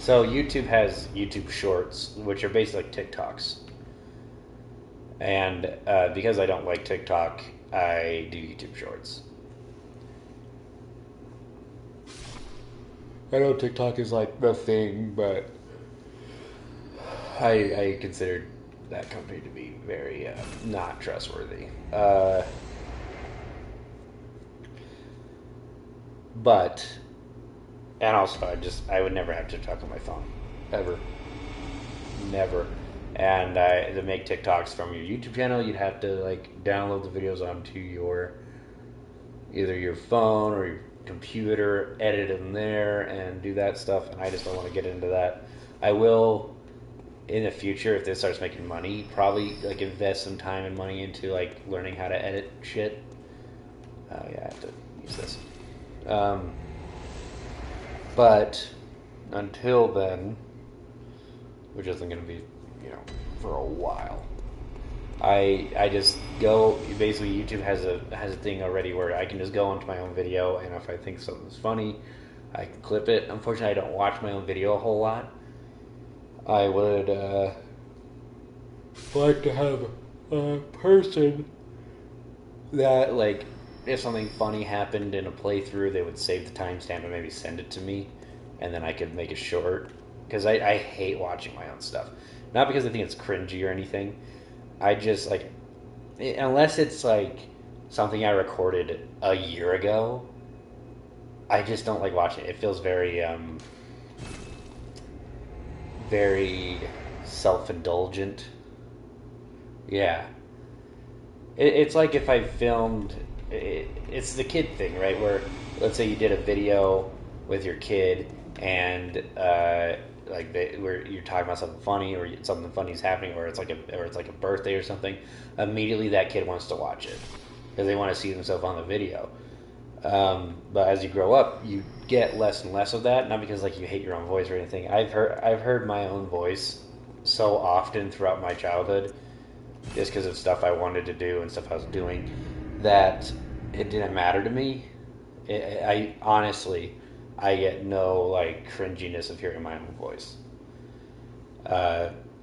So YouTube has YouTube Shorts, which are basically like TikToks. And because I don't like TikTok, I do YouTube Shorts. I know TikTok is like the thing, but I consider that company to be very not trustworthy. But... And also, I would never have TikTok on my phone. Ever. Never. And to make TikToks from your YouTube channel, you'd have to, like, download the videos onto either your phone or your computer, edit them there, and do that stuff, and I just don't want to get into that. I will, in the future, if this starts making money, probably, like, invest some time and money into, like, learning how to edit shit. Oh, yeah, I have to use this. But until then, which isn't going to be, for a while, I just go. Basically, YouTube has a thing already where I can just go onto my own video, and if I think something's funny, I can clip it. Unfortunately, I don't watch my own video a whole lot. I would like to have a person that, like, if something funny happened in a playthrough, they would save the timestamp and maybe send it to me, and then I could make a short. Because I hate watching my own stuff. Not because I think it's cringy or anything. I just, like, unless it's, like, something I recorded a year ago, I just don't like watching it. It feels very, very self-indulgent. Yeah. It's like if I filmed. It's the kid thing, right? Where let's say you did a video with your kid, and where you're talking about something funny, or something funny is happening, or it's like a birthday or something. Immediately, that kid wants to watch it because they want to see themselves on the video. But as you grow up, you get less and less of that. Not because like you hate your own voice or anything. I've heard my own voice so often throughout my childhood, just because of stuff I wanted to do and stuff I was doing, that it didn't matter to me. I honestly, I get no like cringiness of hearing my own voice.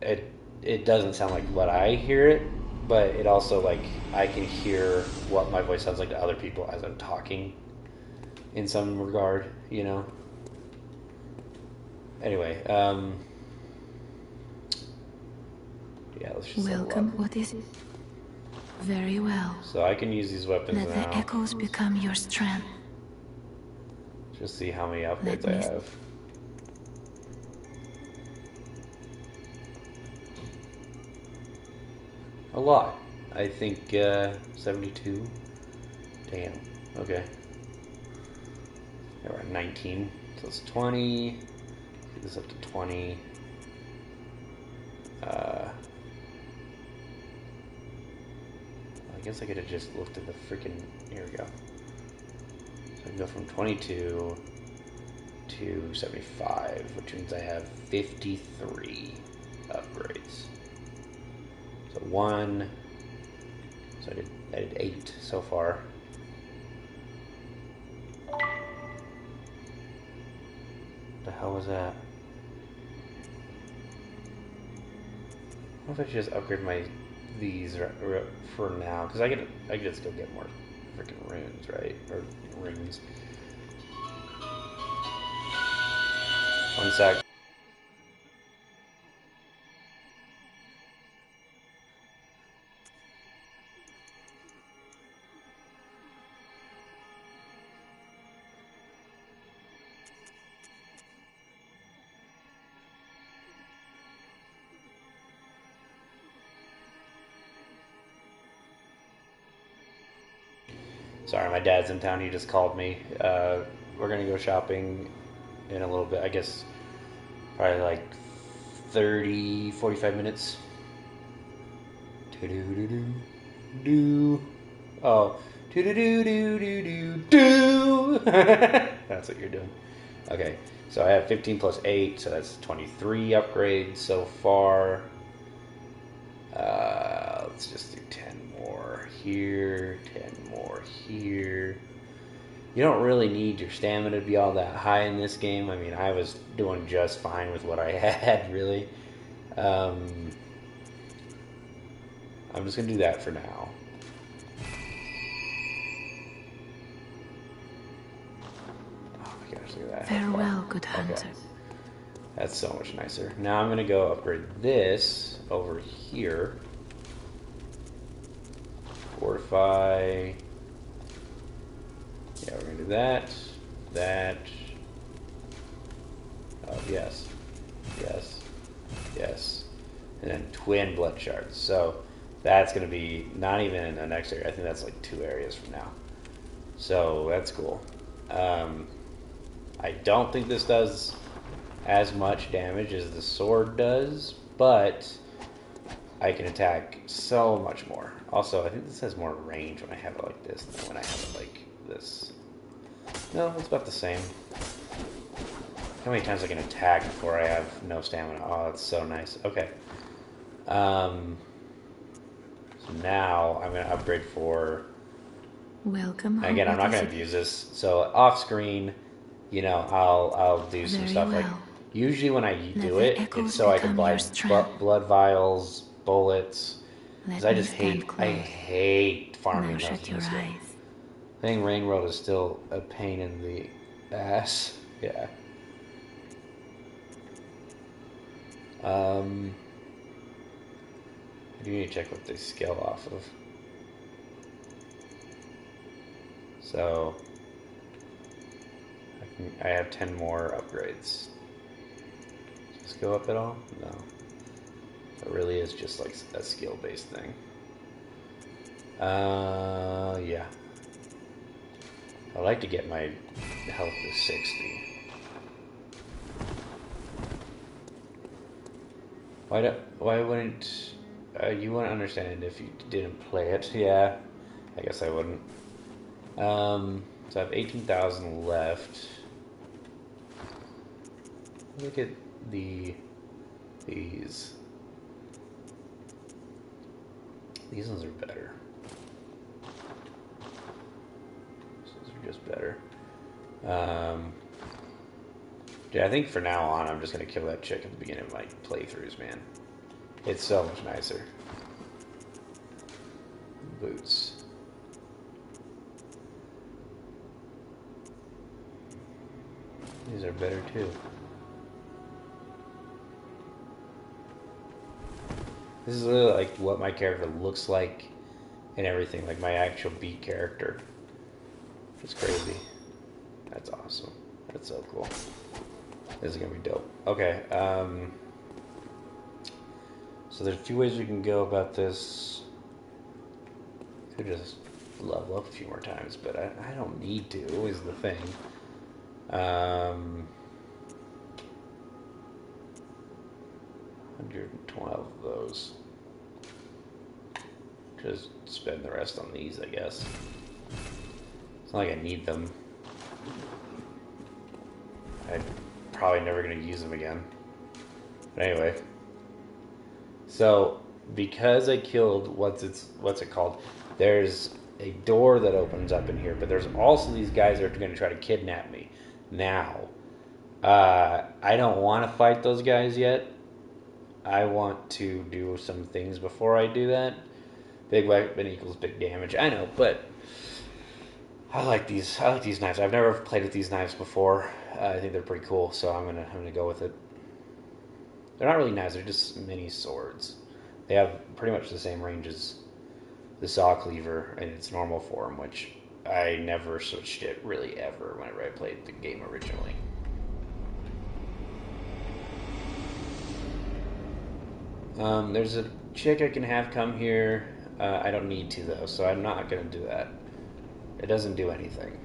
It doesn't sound like what I hear it, but it also like I can hear what my voice sounds like to other people as I'm talking in some regard, you know. Anyway, yeah, let's just Welcome. What is it? Very well. So I can use these weapons Let now. the echoes become your strength. Just see how many upgrades I have. A lot. I think 72. Damn. Okay. Yeah, we're at 19. So it's 20. Get this up to 20. I guess I could have just looked at the freaking. Here we go. So I can go from 22 to 75, which means I have 53 upgrades. So one. So I did 8 so far. The hell was that? I wonder if I should just upgrade these for now, because I could still get more freaking runes, right? Or rings. One sec. Sorry, my dad's in town. He just called me. We're gonna go shopping in a little bit. I guess probably like 30, 45 minutes. Do. Oh. Do. That's what you're doing. Okay, so I have 15 plus 8, so that's 23 upgrades so far. Let's just do 10 more here, 10 more here. You don't really need your stamina to be all that high in this game. I mean, I was doing just fine with what I had, really. I'm just going to do that for now. Oh my gosh, look at that. Farewell, good hunter. Okay. That's so much nicer. Now I'm going to go upgrade this over here. Fortify. Yeah, we're going to do that. That. Oh, yes. Yes. Yes. And then twin blood shards. So that's going to be not even in the next area. I think that's like 2 areas from now. So that's cool. I don't think this does as much damage as the sword does, but I can attack so much more. Also, I think this has more range when I have it like this than when I have it like this. No, it's about the same. How many times I can attack before I have no stamina? Oh, that's so nice. Okay. So now I'm going to upgrade for... Welcome. Again, I'm not going to abuse this. So off screen, you know, I'll do some stuff like... Usually when I do it, it's so I can buy blood vials, bullets. Because I just hate farming those in this game. I think Rain World is still a pain in the ass. Yeah. I do need to check what they scale off of. So I have 10 more upgrades. Does this go up at all? No. It really is just like a skill-based thing. Yeah. I'd like to get my health to 60. Why wouldn't you wouldn't understand if you didn't play it? Yeah, I guess I wouldn't. So I have 18,000 left. Look at these. These ones are better. These are just better. Yeah, I think for now on, I'm just gonna kill that chick at the beginning of my playthroughs, man. It's so much nicer. Boots. These are better too. This is really like what my character looks like and everything, like my actual beat character. It's crazy. That's awesome. That's so cool. This is gonna be dope. Okay, so there's a few ways we can go about this. Could just level up a few more times, but I don't need to, is the thing. 112 of those. Just spend the rest on these, I guess. It's not like I need them. I'm probably never going to use them again. But anyway. So, because I killed, what's it called? There's a door that opens up in here, but there's also these guys that are going to try to kidnap me. Now, I don't want to fight those guys yet. I want to do some things before I do that. Big weapon equals big damage. I know, but I like these knives. I've never played with these knives before. I think they're pretty cool, so I'm gonna go with it. They're not really knives. They're just mini swords. They have pretty much the same range as the saw cleaver in its normal form, which I never switched it really ever whenever I played the game originally. There's a chick I can have come here. I don't need to though, so I'm not gonna do that. It doesn't do anything.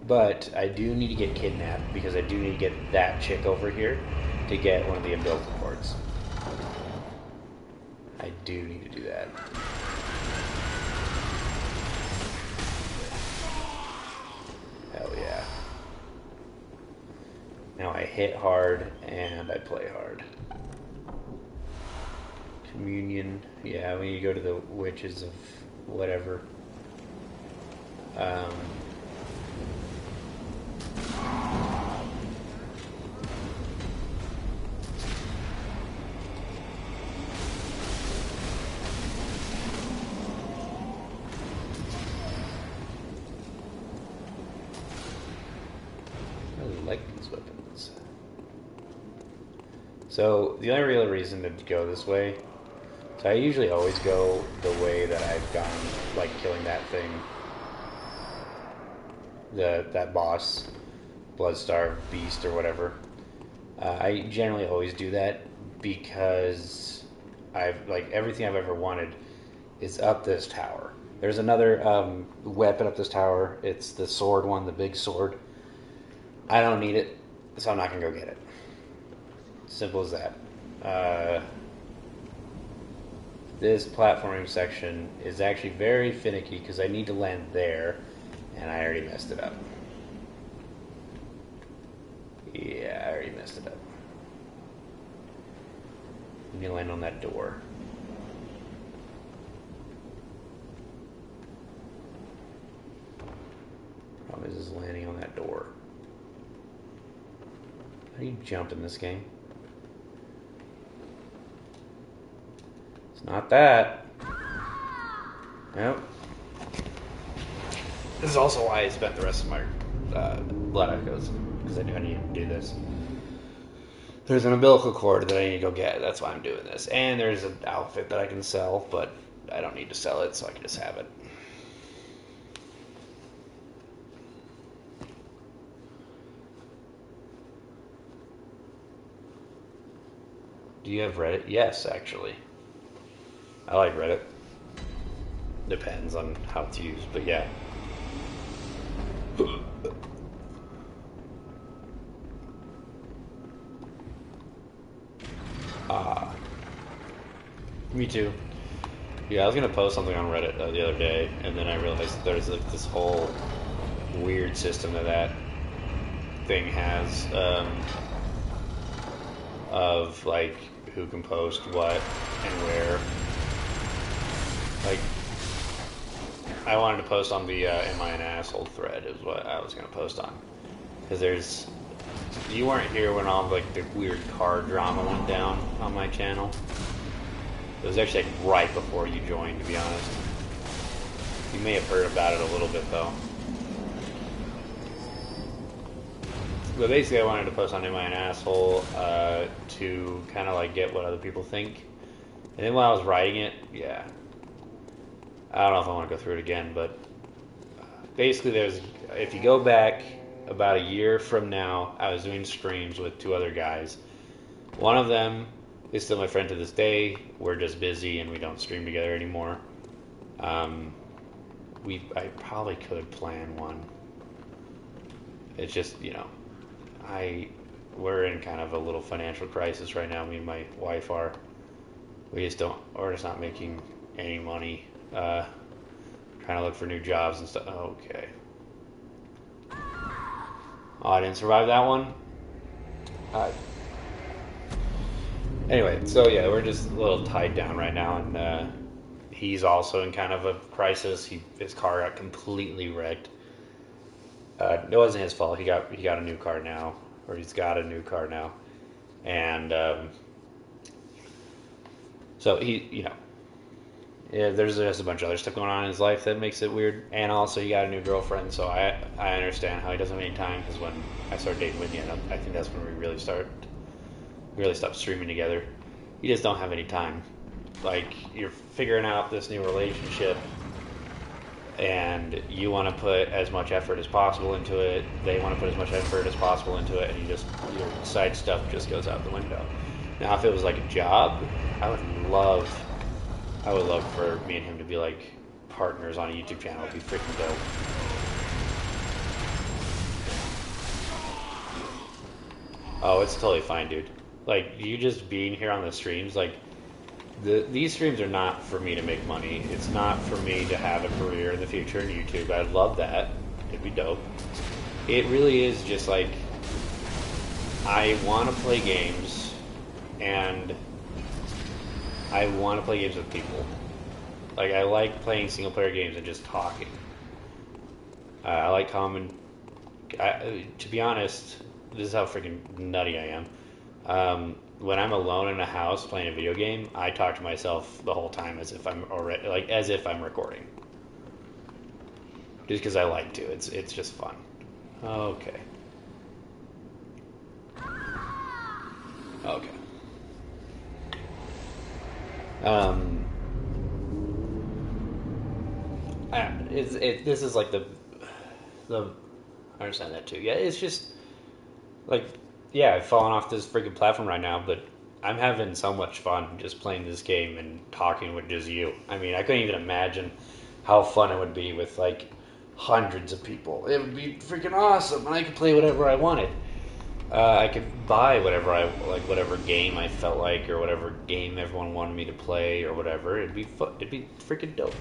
But I do need to get kidnapped because I do need to get that chick over here to get one of the umbilical cords. I do need to do that. Hell yeah. Now I hit hard and I play hard. Communion. Yeah, we need to go to the witches of whatever. I really like these weapons. So the only real reason to go this way, so I usually always go the way that I've gone, like killing that thing, that boss, Bloodstar Beast or whatever. I generally always do that because everything I've ever wanted is up this tower. There's another weapon up this tower. It's the sword one, the big sword. I don't need it, so I'm not gonna go get it. Simple as that. This platforming section is actually very finicky because I need to land there, and I already messed it up. Yeah, I already messed it up. I need to land on that door. Problem is landing on that door. How do you jump in this game? It's not that. Nope. This is also why I spent the rest of my blood echoes, because I knew I needed to do this. There's an umbilical cord that I need to go get. That's why I'm doing this. And there's an outfit that I can sell, but I don't need to sell it, so I can just have it. Do you have Reddit? Yes, actually. I like Reddit. depends on how it's used, but yeah. Me too. Yeah, I was gonna post something on Reddit the other day, and then I realized that there's like this whole weird system that thing has of like who can post what and where. Like, I wanted to post on the "Am I an asshole?" thread is what I was gonna post on, because you weren't here when all like the weird car drama went down on my channel. It was actually like right before you joined, to be honest. You may have heard about it a little bit though. But basically I wanted to post on Am I an Asshole to kind of like get what other people think. And then when I was writing it, yeah. I don't know if I want to go through it again, but basically if you go back about a year from now, I was doing streams with two other guys. One of them is still my friend to this day. We're just busy and we don't stream together anymore. I probably could plan one. It's just, we're in kind of a little financial crisis right now. Me and my wife are. We're just not making any money. Trying to look for new jobs and stuff. Okay. Oh, I didn't survive that one. Anyway, so yeah, we're just a little tied down right now, and he's also in kind of a crisis. His car got completely wrecked. It wasn't his fault. He got a new car now, or he's got a new car now, and so there's just a bunch of other stuff going on in his life that makes it weird. And also, he got a new girlfriend, so I understand how he doesn't have any time, because when I started dating with you, I think that's when we really stopped streaming together. You just don't have any time. Like, you're figuring out this new relationship, and you want to put as much effort as possible into it. They want to put as much effort as possible into it, and your side stuff just goes out the window. Now, if it was like a job, I would love for me and him to be like partners on a YouTube channel. It'd be freaking dope. Oh, it's totally fine, dude. Like, you just being here on the streams, like, these streams are not for me to make money. It's not for me to have a career in the future in YouTube. I'd love that. It'd be dope. It really is just like, I want to play games, and I want to play games with people. Like, I like playing single player games and just talking. I like to be honest, this is how freaking nutty I am. When I'm alone in a house playing a video game, I talk to myself the whole time as if I'm recording. Just because I like to. It's just fun. Okay. This is like the I understand that too. Yeah, it's just like, yeah, I've fallen off this freaking platform right now, but I'm having so much fun just playing this game and talking with just you. I mean, I couldn't even imagine how fun it would be with like hundreds of people. It would be freaking awesome, and I could play whatever I wanted. I could buy whatever game I felt like, or whatever game everyone wanted me to play, or whatever. It'd be freaking dope.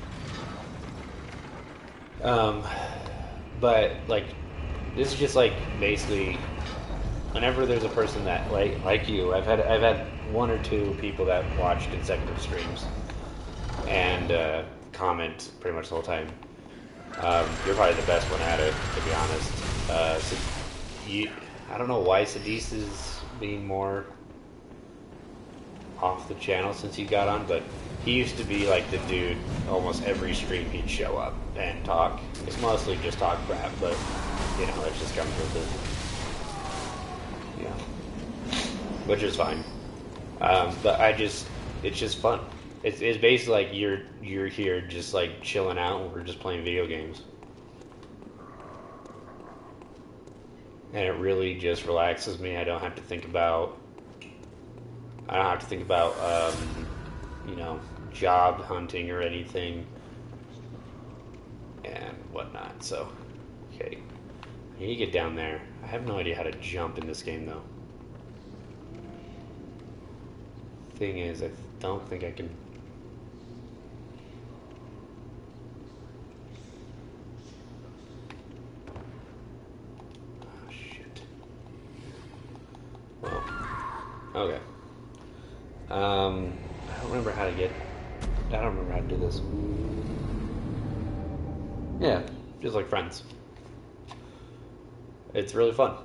But like, this is just like basically, whenever there's a person that like you, I've had one or two people that watch consecutive streams and comment pretty much the whole time. You're probably the best one at it, to be honest. I don't know why Sadis is being more off the channel since he got on, but he used to be like the dude. Almost every stream he'd show up and talk. It's mostly just talk crap, but it just comes with it. Which is fine. But it's just fun. It's basically like you're here just like chilling out, and we're just playing video games. And it really just relaxes me. I don't have to think about job hunting or anything. and whatnot. So, okay. I need to get down there. I have no idea how to jump in this game, though. Thing is, I don't think I can... Oh, shit. Well, okay. I don't remember how to get... I don't remember how to do this. Yeah, just like Friends. It's really fun.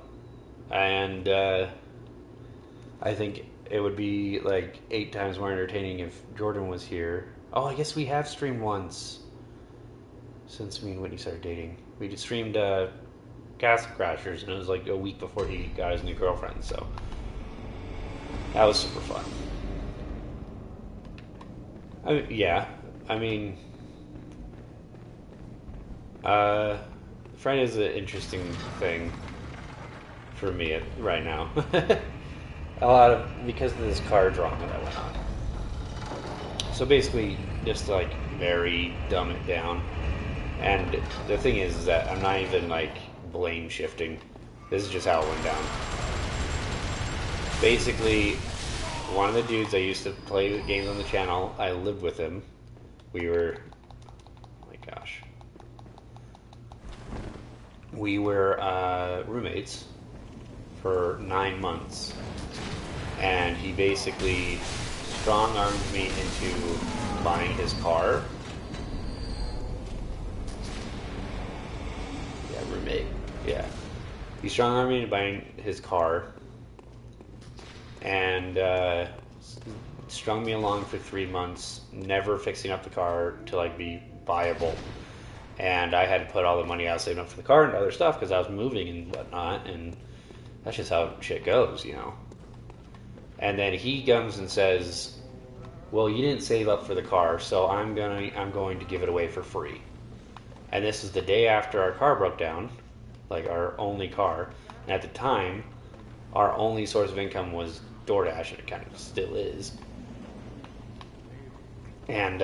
And I think it would be like 8 times more entertaining if Jordan was here. Oh, I guess we have streamed once since me and Whitney started dating. We just streamed Castle Crashers, and it was like a week before he got his new girlfriend, so that was super fun. Yeah, I mean, friend is an interesting thing for me right now. A lot of, because of this car drama that I went on. So basically, just to, like, very dumb it down. And the thing is that I'm not even, like, blame shifting. This is just how it went down. Basically, one of the dudes I used to play games on the channel, I lived with him. We were, oh my gosh. We were roommates for 9 months. And he basically strong-armed me into buying his car. Yeah, roommate. Yeah. He strong-armed me into buying his car. And strung me along for 3 months, never fixing up the car to, like, be viable. And I had to put all the money I was saving up for the car and other stuff because I was moving and whatnot, and that's just how shit goes, you know. And then he comes and says, well, you didn't save up for the car, so I'm going to give it away for free. And this is the day after our car broke down, like our only car. And at the time, our only source of income was DoorDash, and it kind of still is. And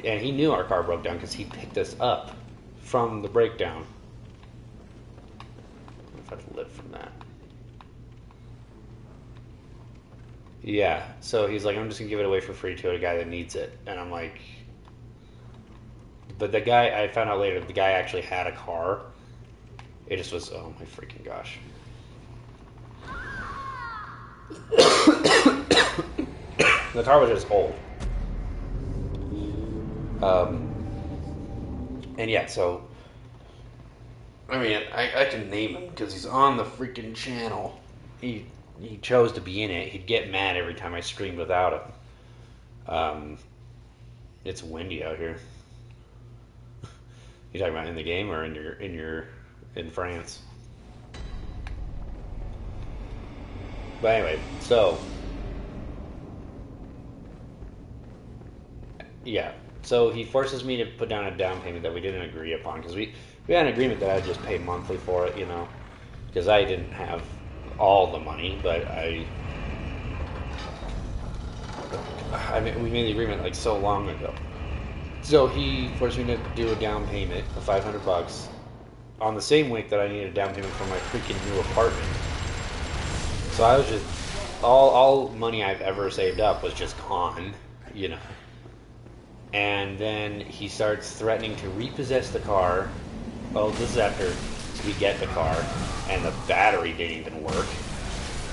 and he knew our car broke down because he picked us up from the breakdown. If I'd lived from that. Yeah, so he's like, I'm just gonna give it away for free to a guy that needs it. And I'm like, but the guy, I found out later, the guy actually had a car. It just was, oh my freaking gosh. The car was just old. And yeah, so, I mean, I can name him because he's on the freaking channel. He chose to be in it. He'd get mad every time I streamed without him. It's windy out here. You talking about in the game or in France? But anyway, so yeah, so he forces me to put down a down payment that we didn't agree upon because we had an agreement that I'd just pay monthly for it, you know, because I didn't have all the money, but I mean, we made the agreement like so long ago. So he forced me to do a down payment of $500 on the same week that I needed a down payment for my freaking new apartment. So I was just all money I've ever saved up was just gone, you know. And then he starts threatening to repossess the car. Oh, this is after we get the car, and the battery didn't even work.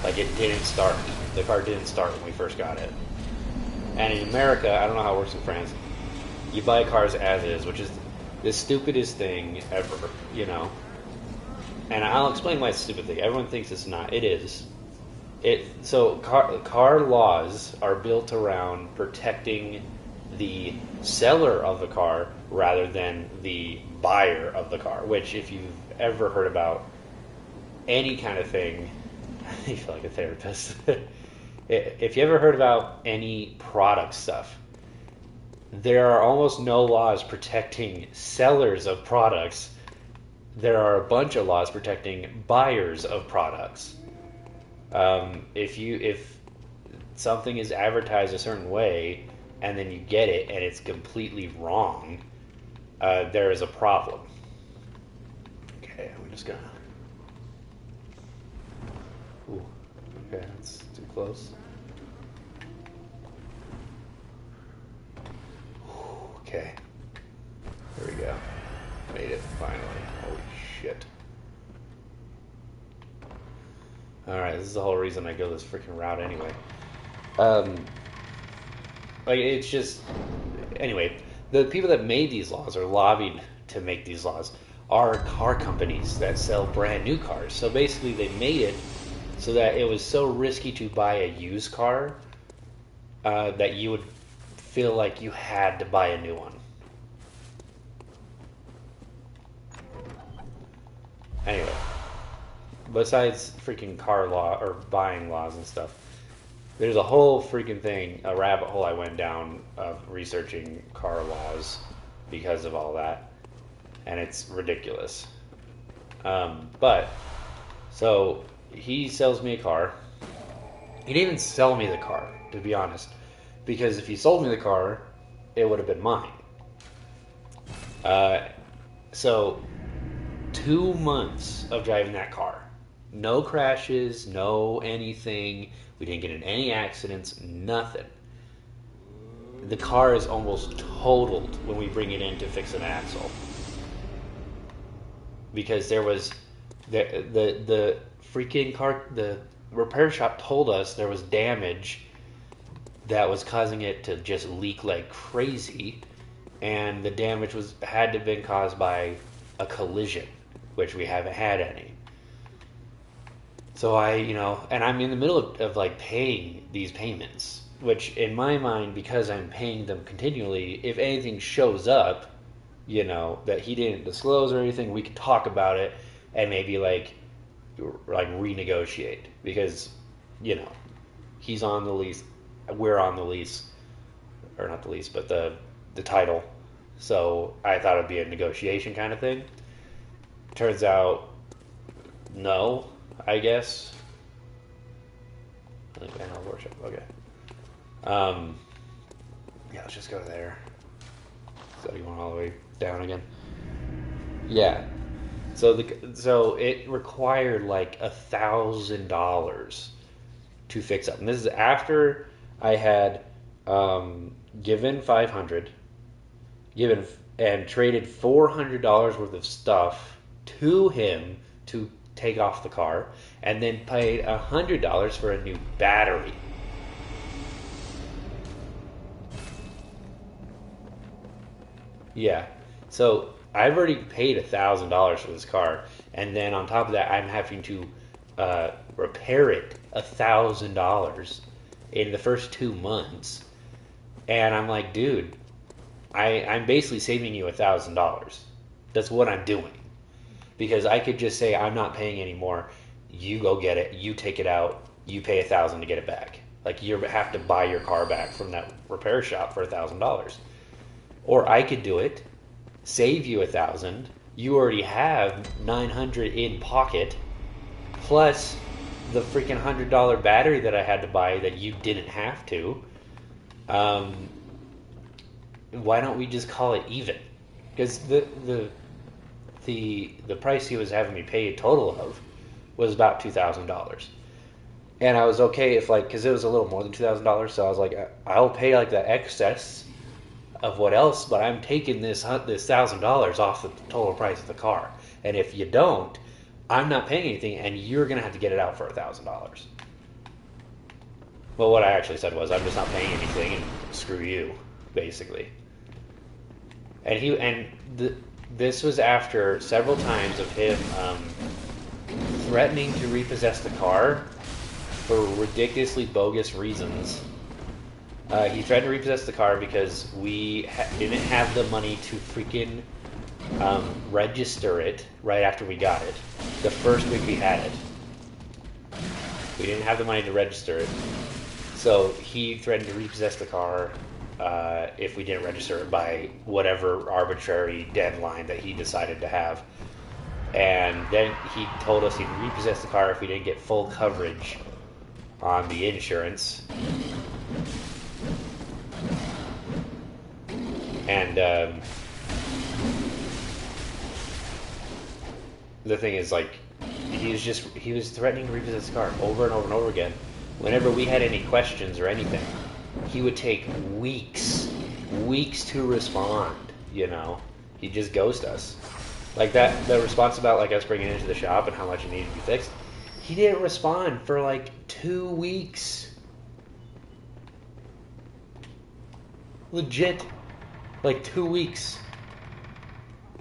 Like, it didn't start. The car didn't start when we first got it. And in America, I don't know how it works in France, you buy cars as is, which is the stupidest thing ever, you know. And I'll explain why it's a stupid thing. Everyone thinks it's not. It is. So car laws are built around protecting the seller of the car rather than the buyer of the car, which if you've ever heard about any kind of thing, I feel like a therapist. If you ever heard about any product stuff, there are almost no laws protecting sellers of products. There are a bunch of laws protecting buyers of products. If something is advertised a certain way, and then you get it and it's completely wrong, there is a problem. Okay, we're just gonna... Ooh, okay, that's too close. Okay. There we go. Made it, finally. Holy shit. Alright, this is the whole reason I go this freaking route anyway. Like, it's just... Anyway, the people that made these laws, or lobbied to make these laws, are car companies that sell brand new cars. So basically they made it so that it was so risky to buy a used car that you would feel like you had to buy a new one. Anyway, besides freaking car law or buying laws and stuff, there's a whole freaking thing, a rabbit hole I went down of researching car laws because of all that, and it's ridiculous. But so he sells me a car. He didn't even sell me the car, to be honest, because if he sold me the car, it would have been mine. So 2 months of driving that car, no crashes, no anything. We didn't get in any accidents, nothing. The car is almost totaled when we bring it in to fix an axle, because there was the freaking car. The repair shop told us there was damage that was causing it to just leak like crazy, and the damage had to have been caused by a collision, which we haven't had any. So and I'm in the middle of like paying these payments, which in my mind, because I'm paying them continually, if anything shows up, that he didn't disclose or anything, we could talk about it and maybe like renegotiate, because, he's on the lease, we're on the lease, or not the lease, but the title. So I thought it'd be a negotiation kind of thing. Turns out, no. I guess. I think I know worship. Okay. Yeah, let's just go there. So you want all the way down again? Yeah. So it required like $1,000 to fix up, and this is after I had given $500, and traded $400 worth of stuff to him to take off the car, and then paid $100 for a new battery. Yeah, so I've already paid $1,000 for this car, and then on top of that, I'm having to repair it $1,000 in the first 2 months, and I'm like, dude, I'm basically saving you $1,000. That's what I'm doing. Because I could just say, I'm not paying anymore. You go get it. You take it out. You pay $1,000 to get it back. Like, you have to buy your car back from that repair shop for $1,000. Or I could do it, save you $1,000. You already have $900 in pocket, plus the freaking $100 battery that I had to buy that you didn't have to. Why don't we just call it even? Because the price he was having me pay a total of was about $2,000, and I was okay if because it was a little more than $2,000, so I was like, I'll pay like the excess of what else, but I'm taking this $1,000 off the total price of the car, and if you don't, I'm not paying anything, and you're gonna have to get it out for $1,000. Well, what I actually said was, I'm just not paying anything, and screw you, basically. And this was after several times of him threatening to repossess the car for ridiculously bogus reasons. He threatened to repossess the car because we didn't have the money to freaking register it right after we got it. The first week we had it, we didn't have the money to register it. So he threatened to repossess the car if we didn't register it by whatever arbitrary deadline that he decided to have. And then he told us he'd repossess the car if we didn't get full coverage on the insurance. And the thing is, like, he was threatening to repossess the car over and over and over again. Whenever we had any questions or anything, he would take weeks to respond, you know? He'd just ghost us. Like the response about, like, us bringing it into the shop and how much it needed to be fixed, he didn't respond for, like, 2 weeks. Legit. Like, 2 weeks.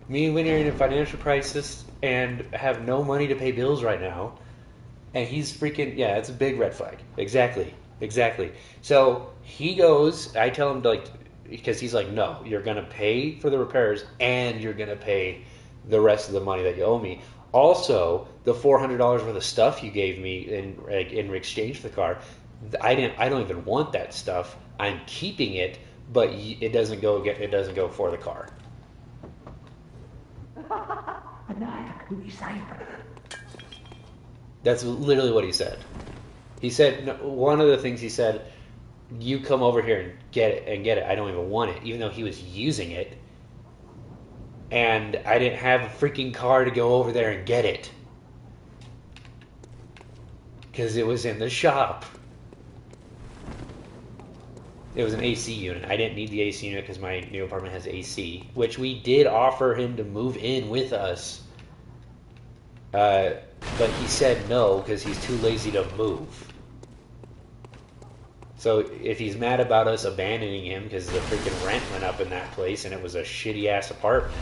Me and Winnie are in a financial crisis and have no money to pay bills right now. And he's freaking, yeah, it's a big red flag. Exactly. So he goes, I tell him, like, because he's like, no, you're going to pay for the repairs and you're going to pay the rest of the money that you owe me. Also, the $400 worth of stuff you gave me in exchange for the car, I don't even want that stuff. I'm keeping it, but it doesn't go for the car. That's literally what he said. He said, one of the things he said, you come over here and get it. I don't even want it, even though he was using it. And I didn't have a freaking car to go over there and get it. Because it was in the shop. It was an AC unit. I didn't need the AC unit because my new apartment has AC, which we did offer him to move in with us. But he said no because he's too lazy to move. So if he's mad about us abandoning him because the freaking rent went up in that place and it was a shitty ass apartment,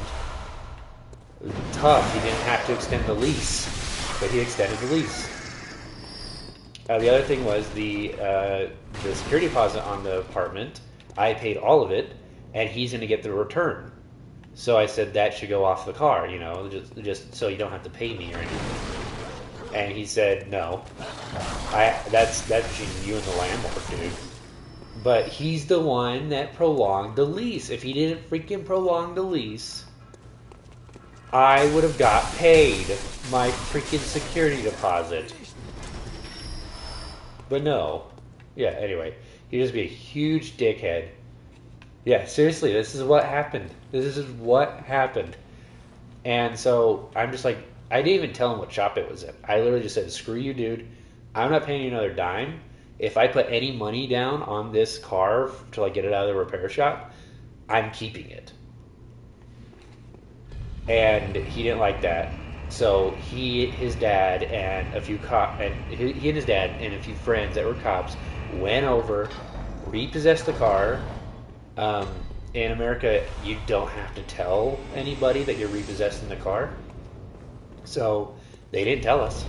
tough. He didn't have to extend the lease, but he extended the lease. The other thing was the security deposit on the apartment. I paid all of it, and he's going to get the return. So I said that should go off the car, you know, just so you don't have to pay me or anything. And he said no. That's between you and the landlord, dude. But he's the one that prolonged the lease. If he didn't freaking prolong the lease, I would have got paid my freaking security deposit. But no. Yeah, anyway. He'd just be a huge dickhead. Yeah, seriously, this is what happened. This is what happened. And so I'm just like, I didn't even tell him what shop it was in. I literally just said, screw you, dude. I'm not paying you another dime. If I put any money down on this car to like get it out of the repair shop, I'm keeping it. And he didn't like that. So his dad and a few he and his dad and a few friends that were cops went over, repossessed the car. In America, you don't have to tell anybody that you're repossessing the car. So they didn't tell us.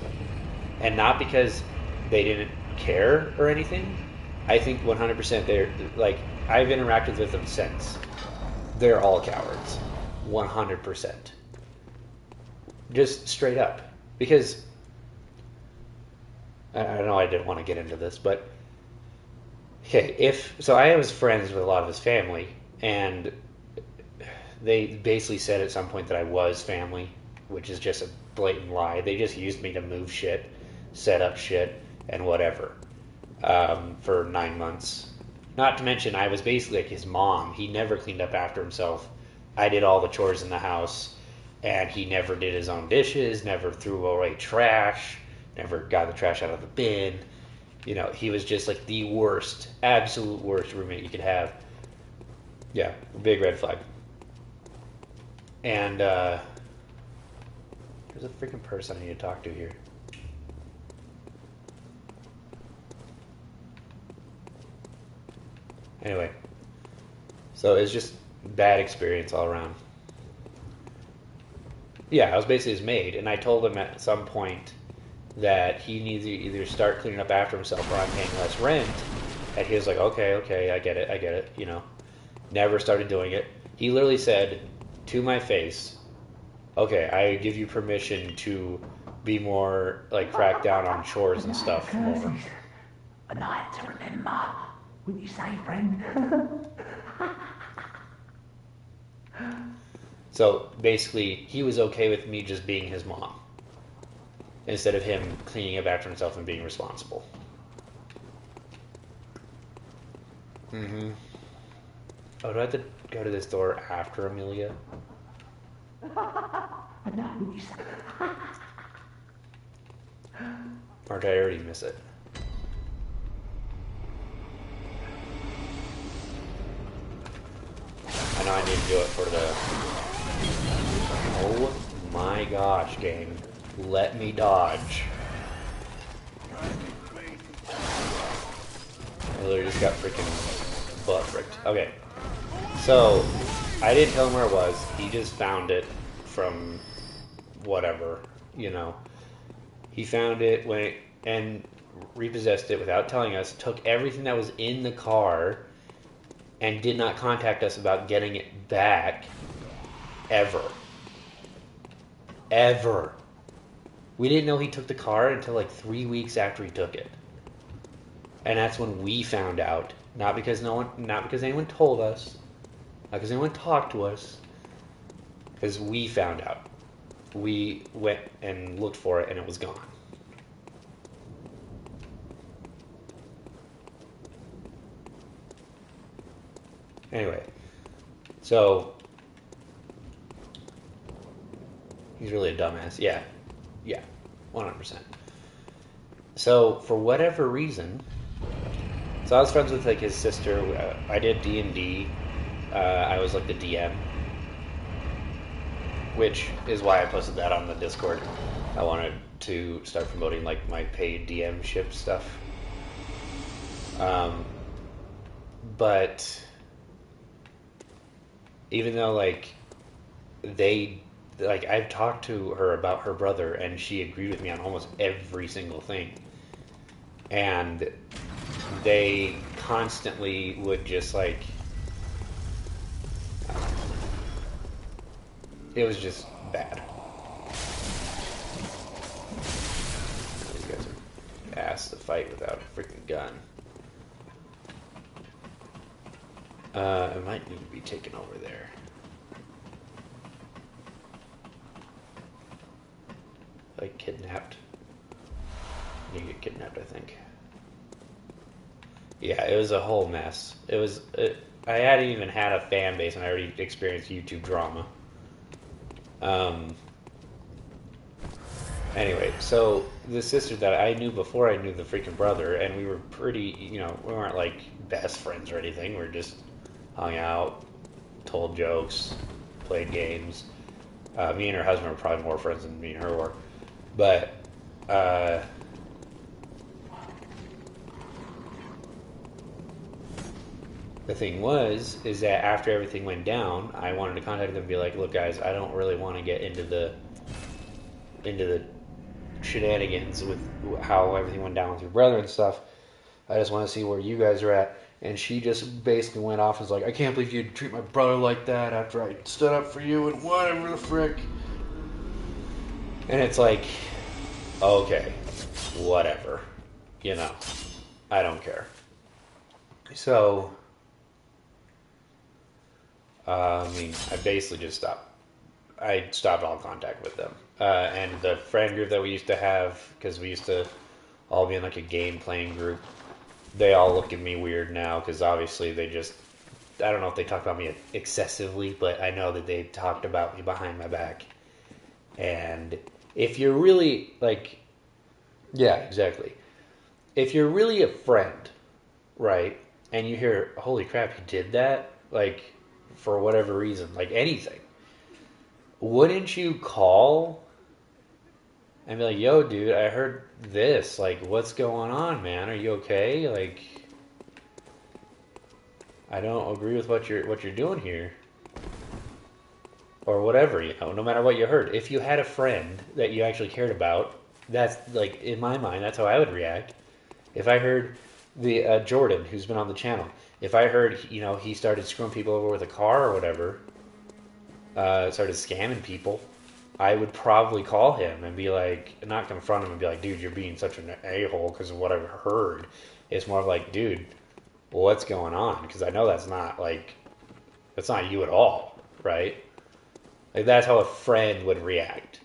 And not because they didn't care or anything. I think 100% they're, like, I've interacted with them since. They're all cowards. 100%. Just straight up. Because, I don't know, I didn't want to get into this, but, okay, so I was friends with a lot of his family, and they basically said at some point that I was family, which is just a blatant lie. They just used me to move shit, set up shit, and whatever, for 9 months. Not to mention, I was basically like his mom. He never cleaned up after himself. I did all the chores in the house, and he never did his own dishes, never threw away trash, never got the trash out of the bin. You know, he was just like the worst, absolute worst roommate you could have. Yeah, big red flag. And, there's a freaking person I need to talk to here. Anyway, so it's just bad experience all around. Yeah, I was basically his maid, and I told him at some point that he needs to either start cleaning up after himself or I'm paying less rent. And he was like, okay, I get it, you know. Never started doing it. He literally said to my face, okay, I give you permission to be more, like, crack down on chores and stuff more. A night to remember. Will you say, friend? So basically, he was okay with me just being his mom instead of him cleaning up after himself and being responsible. Oh, do I have to go to this door after Amelia? No, when you say. Or did I already miss it? I know I need to do it for the... Oh my gosh, game. Let me dodge. I literally just got freaking butt fricked. Okay. So, I didn't tell him where it was. He just found it from whatever, you know. He found it and repossessed it without telling us, took everything that was in the car, and did not contact us about getting it back ever. Ever. We didn't know he took the car until like 3 weeks after he took it. And that's when we found out. Not because anyone told us, not because anyone talked to us, because we found out. We went and looked for it and it was gone. Anyway, so he's really a dumbass. Yeah, 100%. So for whatever reason, so I was friends with like his sister. I did D&D. I was like the DM, which is why I posted that on the Discord. I wanted to start promoting like my paid DM ship stuff. But even though like I've talked to her about her brother and she agreed with me on almost every single thing, and they constantly would just like, it was just bad. These guys are ass to fight without a freaking gun. I might need to be taken over there. Like kidnapped. You get kidnapped, I think. Yeah, it was a whole mess. I hadn't even had a fan base and I already experienced YouTube drama. Anyway, so the sister that I knew before I knew the freaking brother, and we were pretty, we weren't like best friends or anything. We were just hung out, told jokes, played games. Me and her husband were probably more friends than me and her were. But, the thing is that after everything went down, I wanted to contact them and be like, look guys, I don't really want to get into the shenanigans with how everything went down with your brother and stuff. I just want to see where you guys are at. And she just basically went off and was like, I can't believe you'd treat my brother like that after I stood up for you and whatever the frick. And it's like, okay, whatever. I don't care. So, I basically just stopped. I stopped all contact with them. And the friend group that we used to have, because we used to all be in like a game playing group, they all look at me weird now, because obviously I don't know if they talk about me excessively, but I know that they talked about me behind my back. And if you're really like, yeah, exactly. If you're really a friend, right, and you hear, holy crap, he did that, like, for whatever reason, like anything, wouldn't you call and be like, yo, dude, I heard this, like, what's going on, man? Are you okay? Like, I don't agree with what you're doing here. Or whatever, no matter what you heard. If you had a friend that you actually cared about, that's, like, in my mind, that's how I would react. If I heard the Jordan, who's been on the channel, if I heard, he started screwing people over with a car or whatever, started scamming people, I would probably call him and be like, not confront him and be like, dude, you're being such an a-hole because of what I've heard. It's more like, dude, what's going on? Because I know that's not you at all, right? Like, that's how a friend would react.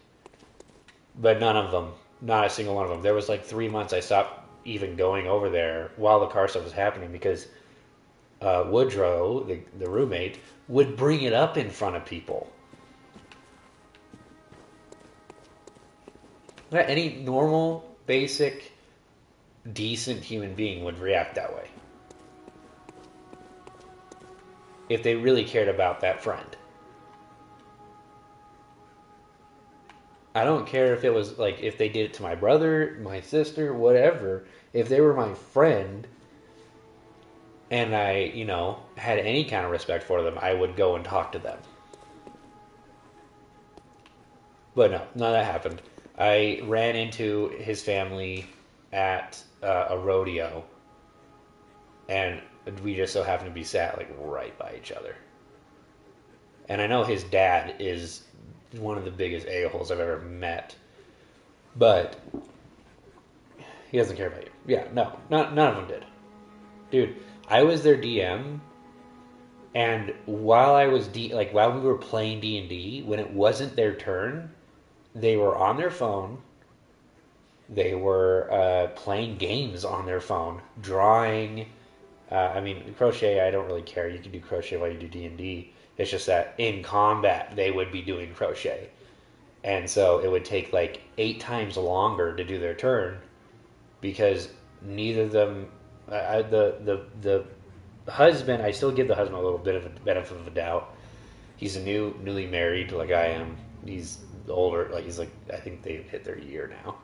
But none of them, not a single one of them. There was like 3 months I stopped even going over there while the car stuff was happening, because Woodrow, the roommate, would bring it up in front of people. Any normal, basic, decent human being would react that way. If they really cared about that friend. I don't care if it was like, if they did it to my brother, my sister, whatever. If they were my friend and I, had any kind of respect for them, I would go and talk to them. But no, none of that happened. I ran into his family at a rodeo, and we just so happened to be sat like right by each other. And I know his dad is one of the biggest a-holes I've ever met, but he doesn't care about you. Yeah, no, none of them did. Dude, I was their DM, and while I was while we were playing D&D, when it wasn't their turn, they were on their phone. They were playing games on their phone, drawing. Crochet, I don't really care. You can do crochet while you do D&D. It's just that in combat, they would be doing crochet. And so it would take like 8 times longer to do their turn because neither of them... the husband, I still give the husband a little bit of a benefit of a doubt. He's newly married like I am. He's older, I think they've hit their year now.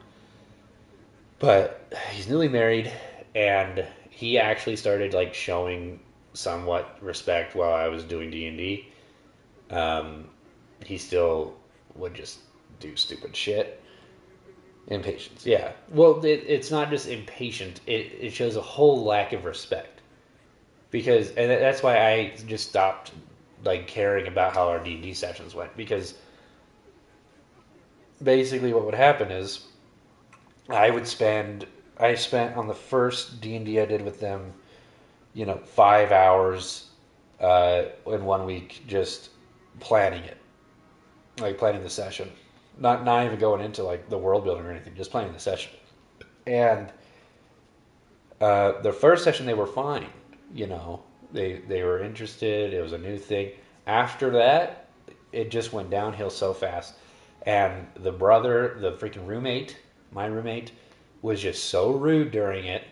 But he's newly married, and he actually started showing somewhat respect while I was doing D&D. He still would just do stupid shit. Impatience, yeah. Well, it's not just impatient. It shows a whole lack of respect. And that's why I just stopped caring about how our D&D sessions went. Because basically what would happen is I spent on the first D&D I did with them, 5 hours in 1 week just planning it. Planning the session. Not even going into the world building or anything, just planning the session. And the first session they were fine. They were interested, it was a new thing. After that, it just went downhill so fast. And the freaking roommate, my roommate, was just so rude during it.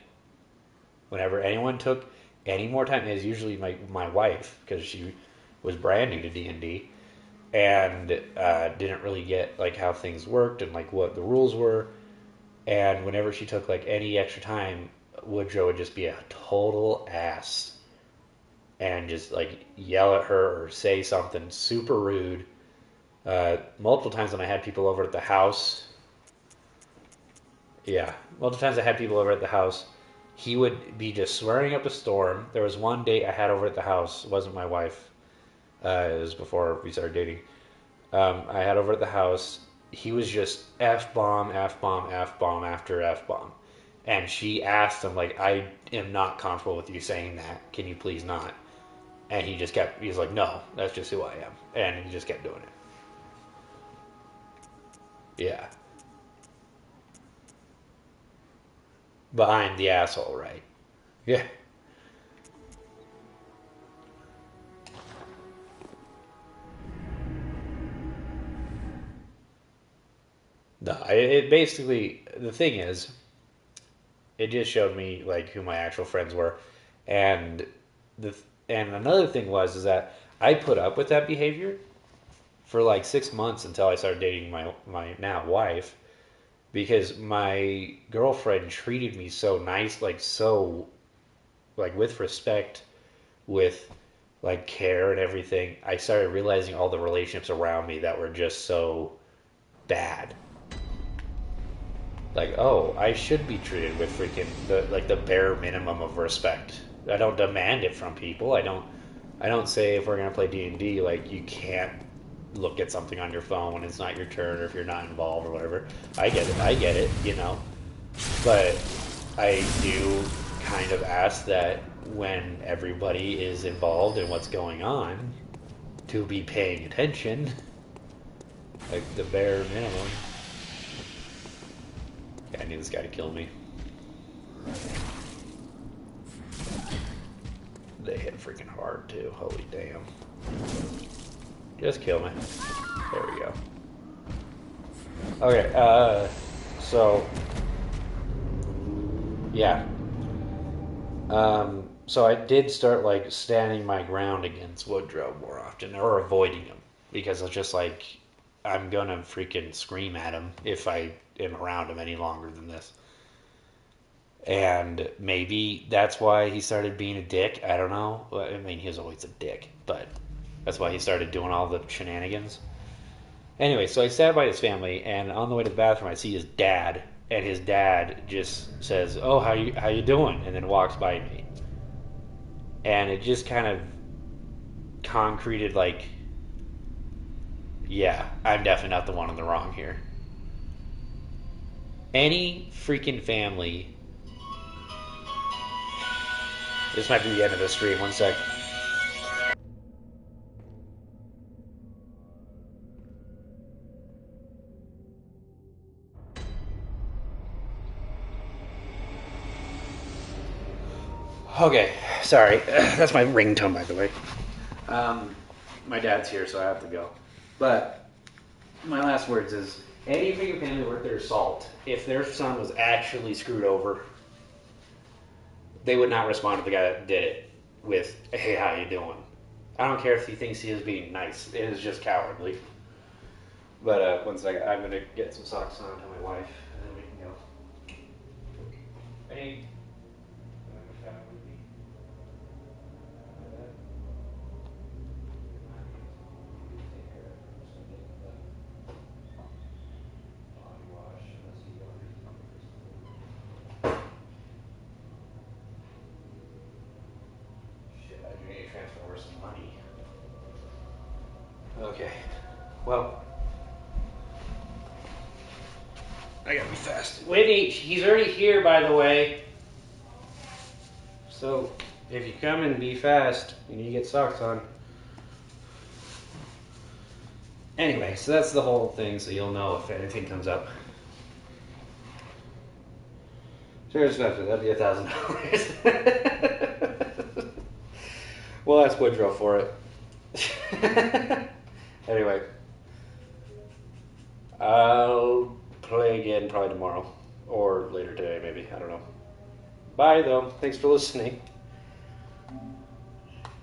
Whenever anyone took any more time, it was usually my wife, because she was brand new to D&D and didn't really get how things worked and what the rules were. And whenever she took any extra time, Woodrow would just be a total ass and just yell at her or say something super rude. Multiple times when I had people over at the house, he would be just swearing up a storm. There was one date I had over at the house. It wasn't my wife. It was before we started dating. I had over at the house. He was just F-bomb, F-bomb, F-bomb after F-bomb. And she asked him, I am not comfortable with you saying that. Can you please not? And he was like, no, that's just who I am. And he just kept doing it. Yeah. But I'm the asshole, right? Yeah. No, it basically, the thing is, it just showed me who my actual friends were, and another thing was that I put up with that behavior for 6 months until I started dating my now wife, because my girlfriend treated me so nice, with respect, with care and everything. I started realizing all the relationships around me that were just so bad. I should be treated with freaking the bare minimum of respect. I don't demand it from people. I don't say if we're gonna play D&D, you can't look at something on your phone when it's not your turn or if you're not involved or whatever. I get it, But I do kind of ask that when everybody is involved in what's going on, to be paying attention. The bare minimum. Yeah, I need this guy to kill me. They hit freaking hard too. Holy damn. Just kill me. There we go. Okay, so yeah. So I did start like standing my ground against Woodrow more often, or avoiding him, because it's just like I'm gonna freaking scream at him if I am around him any longer than this. And maybe that's why he started being a dick. I don't know. I mean, he was always a dick, but that's why he started doing all the shenanigans. Anyway, so I sat by his family, and on the way to the bathroom, I see his dad, and his dad just says, "Oh, how you doing?" and then walks by me, and it just kind of concreted like, yeah, I'm definitely not the one in the wrong here. Any freaking family. This might be the end of the stream. One sec. Okay, sorry. That's my ringtone, by the way. My dad's here, so I have to go. But my last words is, any freaking family worth their salt, if their son was actually screwed over, they would not respond to the guy that did it with, "Hey, how you doing?" I don't care if he thinks he is being nice. It is just cowardly. But one second, I'm gonna get some socks on to my wife, and then we can go. Hey. Shit, I do need to transfer over some money. Okay. Well, I gotta be fast. Whitney, he's already here, by the way. So, if you come and be fast, you need to get socks on. Anyway, so that's the whole thing, so you'll know if anything comes up. Cheers, Spencer. That'd be $1,000. We'll ask Woodrow for it. Anyway, I'll play again probably tomorrow or later today, maybe. I don't know. Bye, though. Thanks for listening.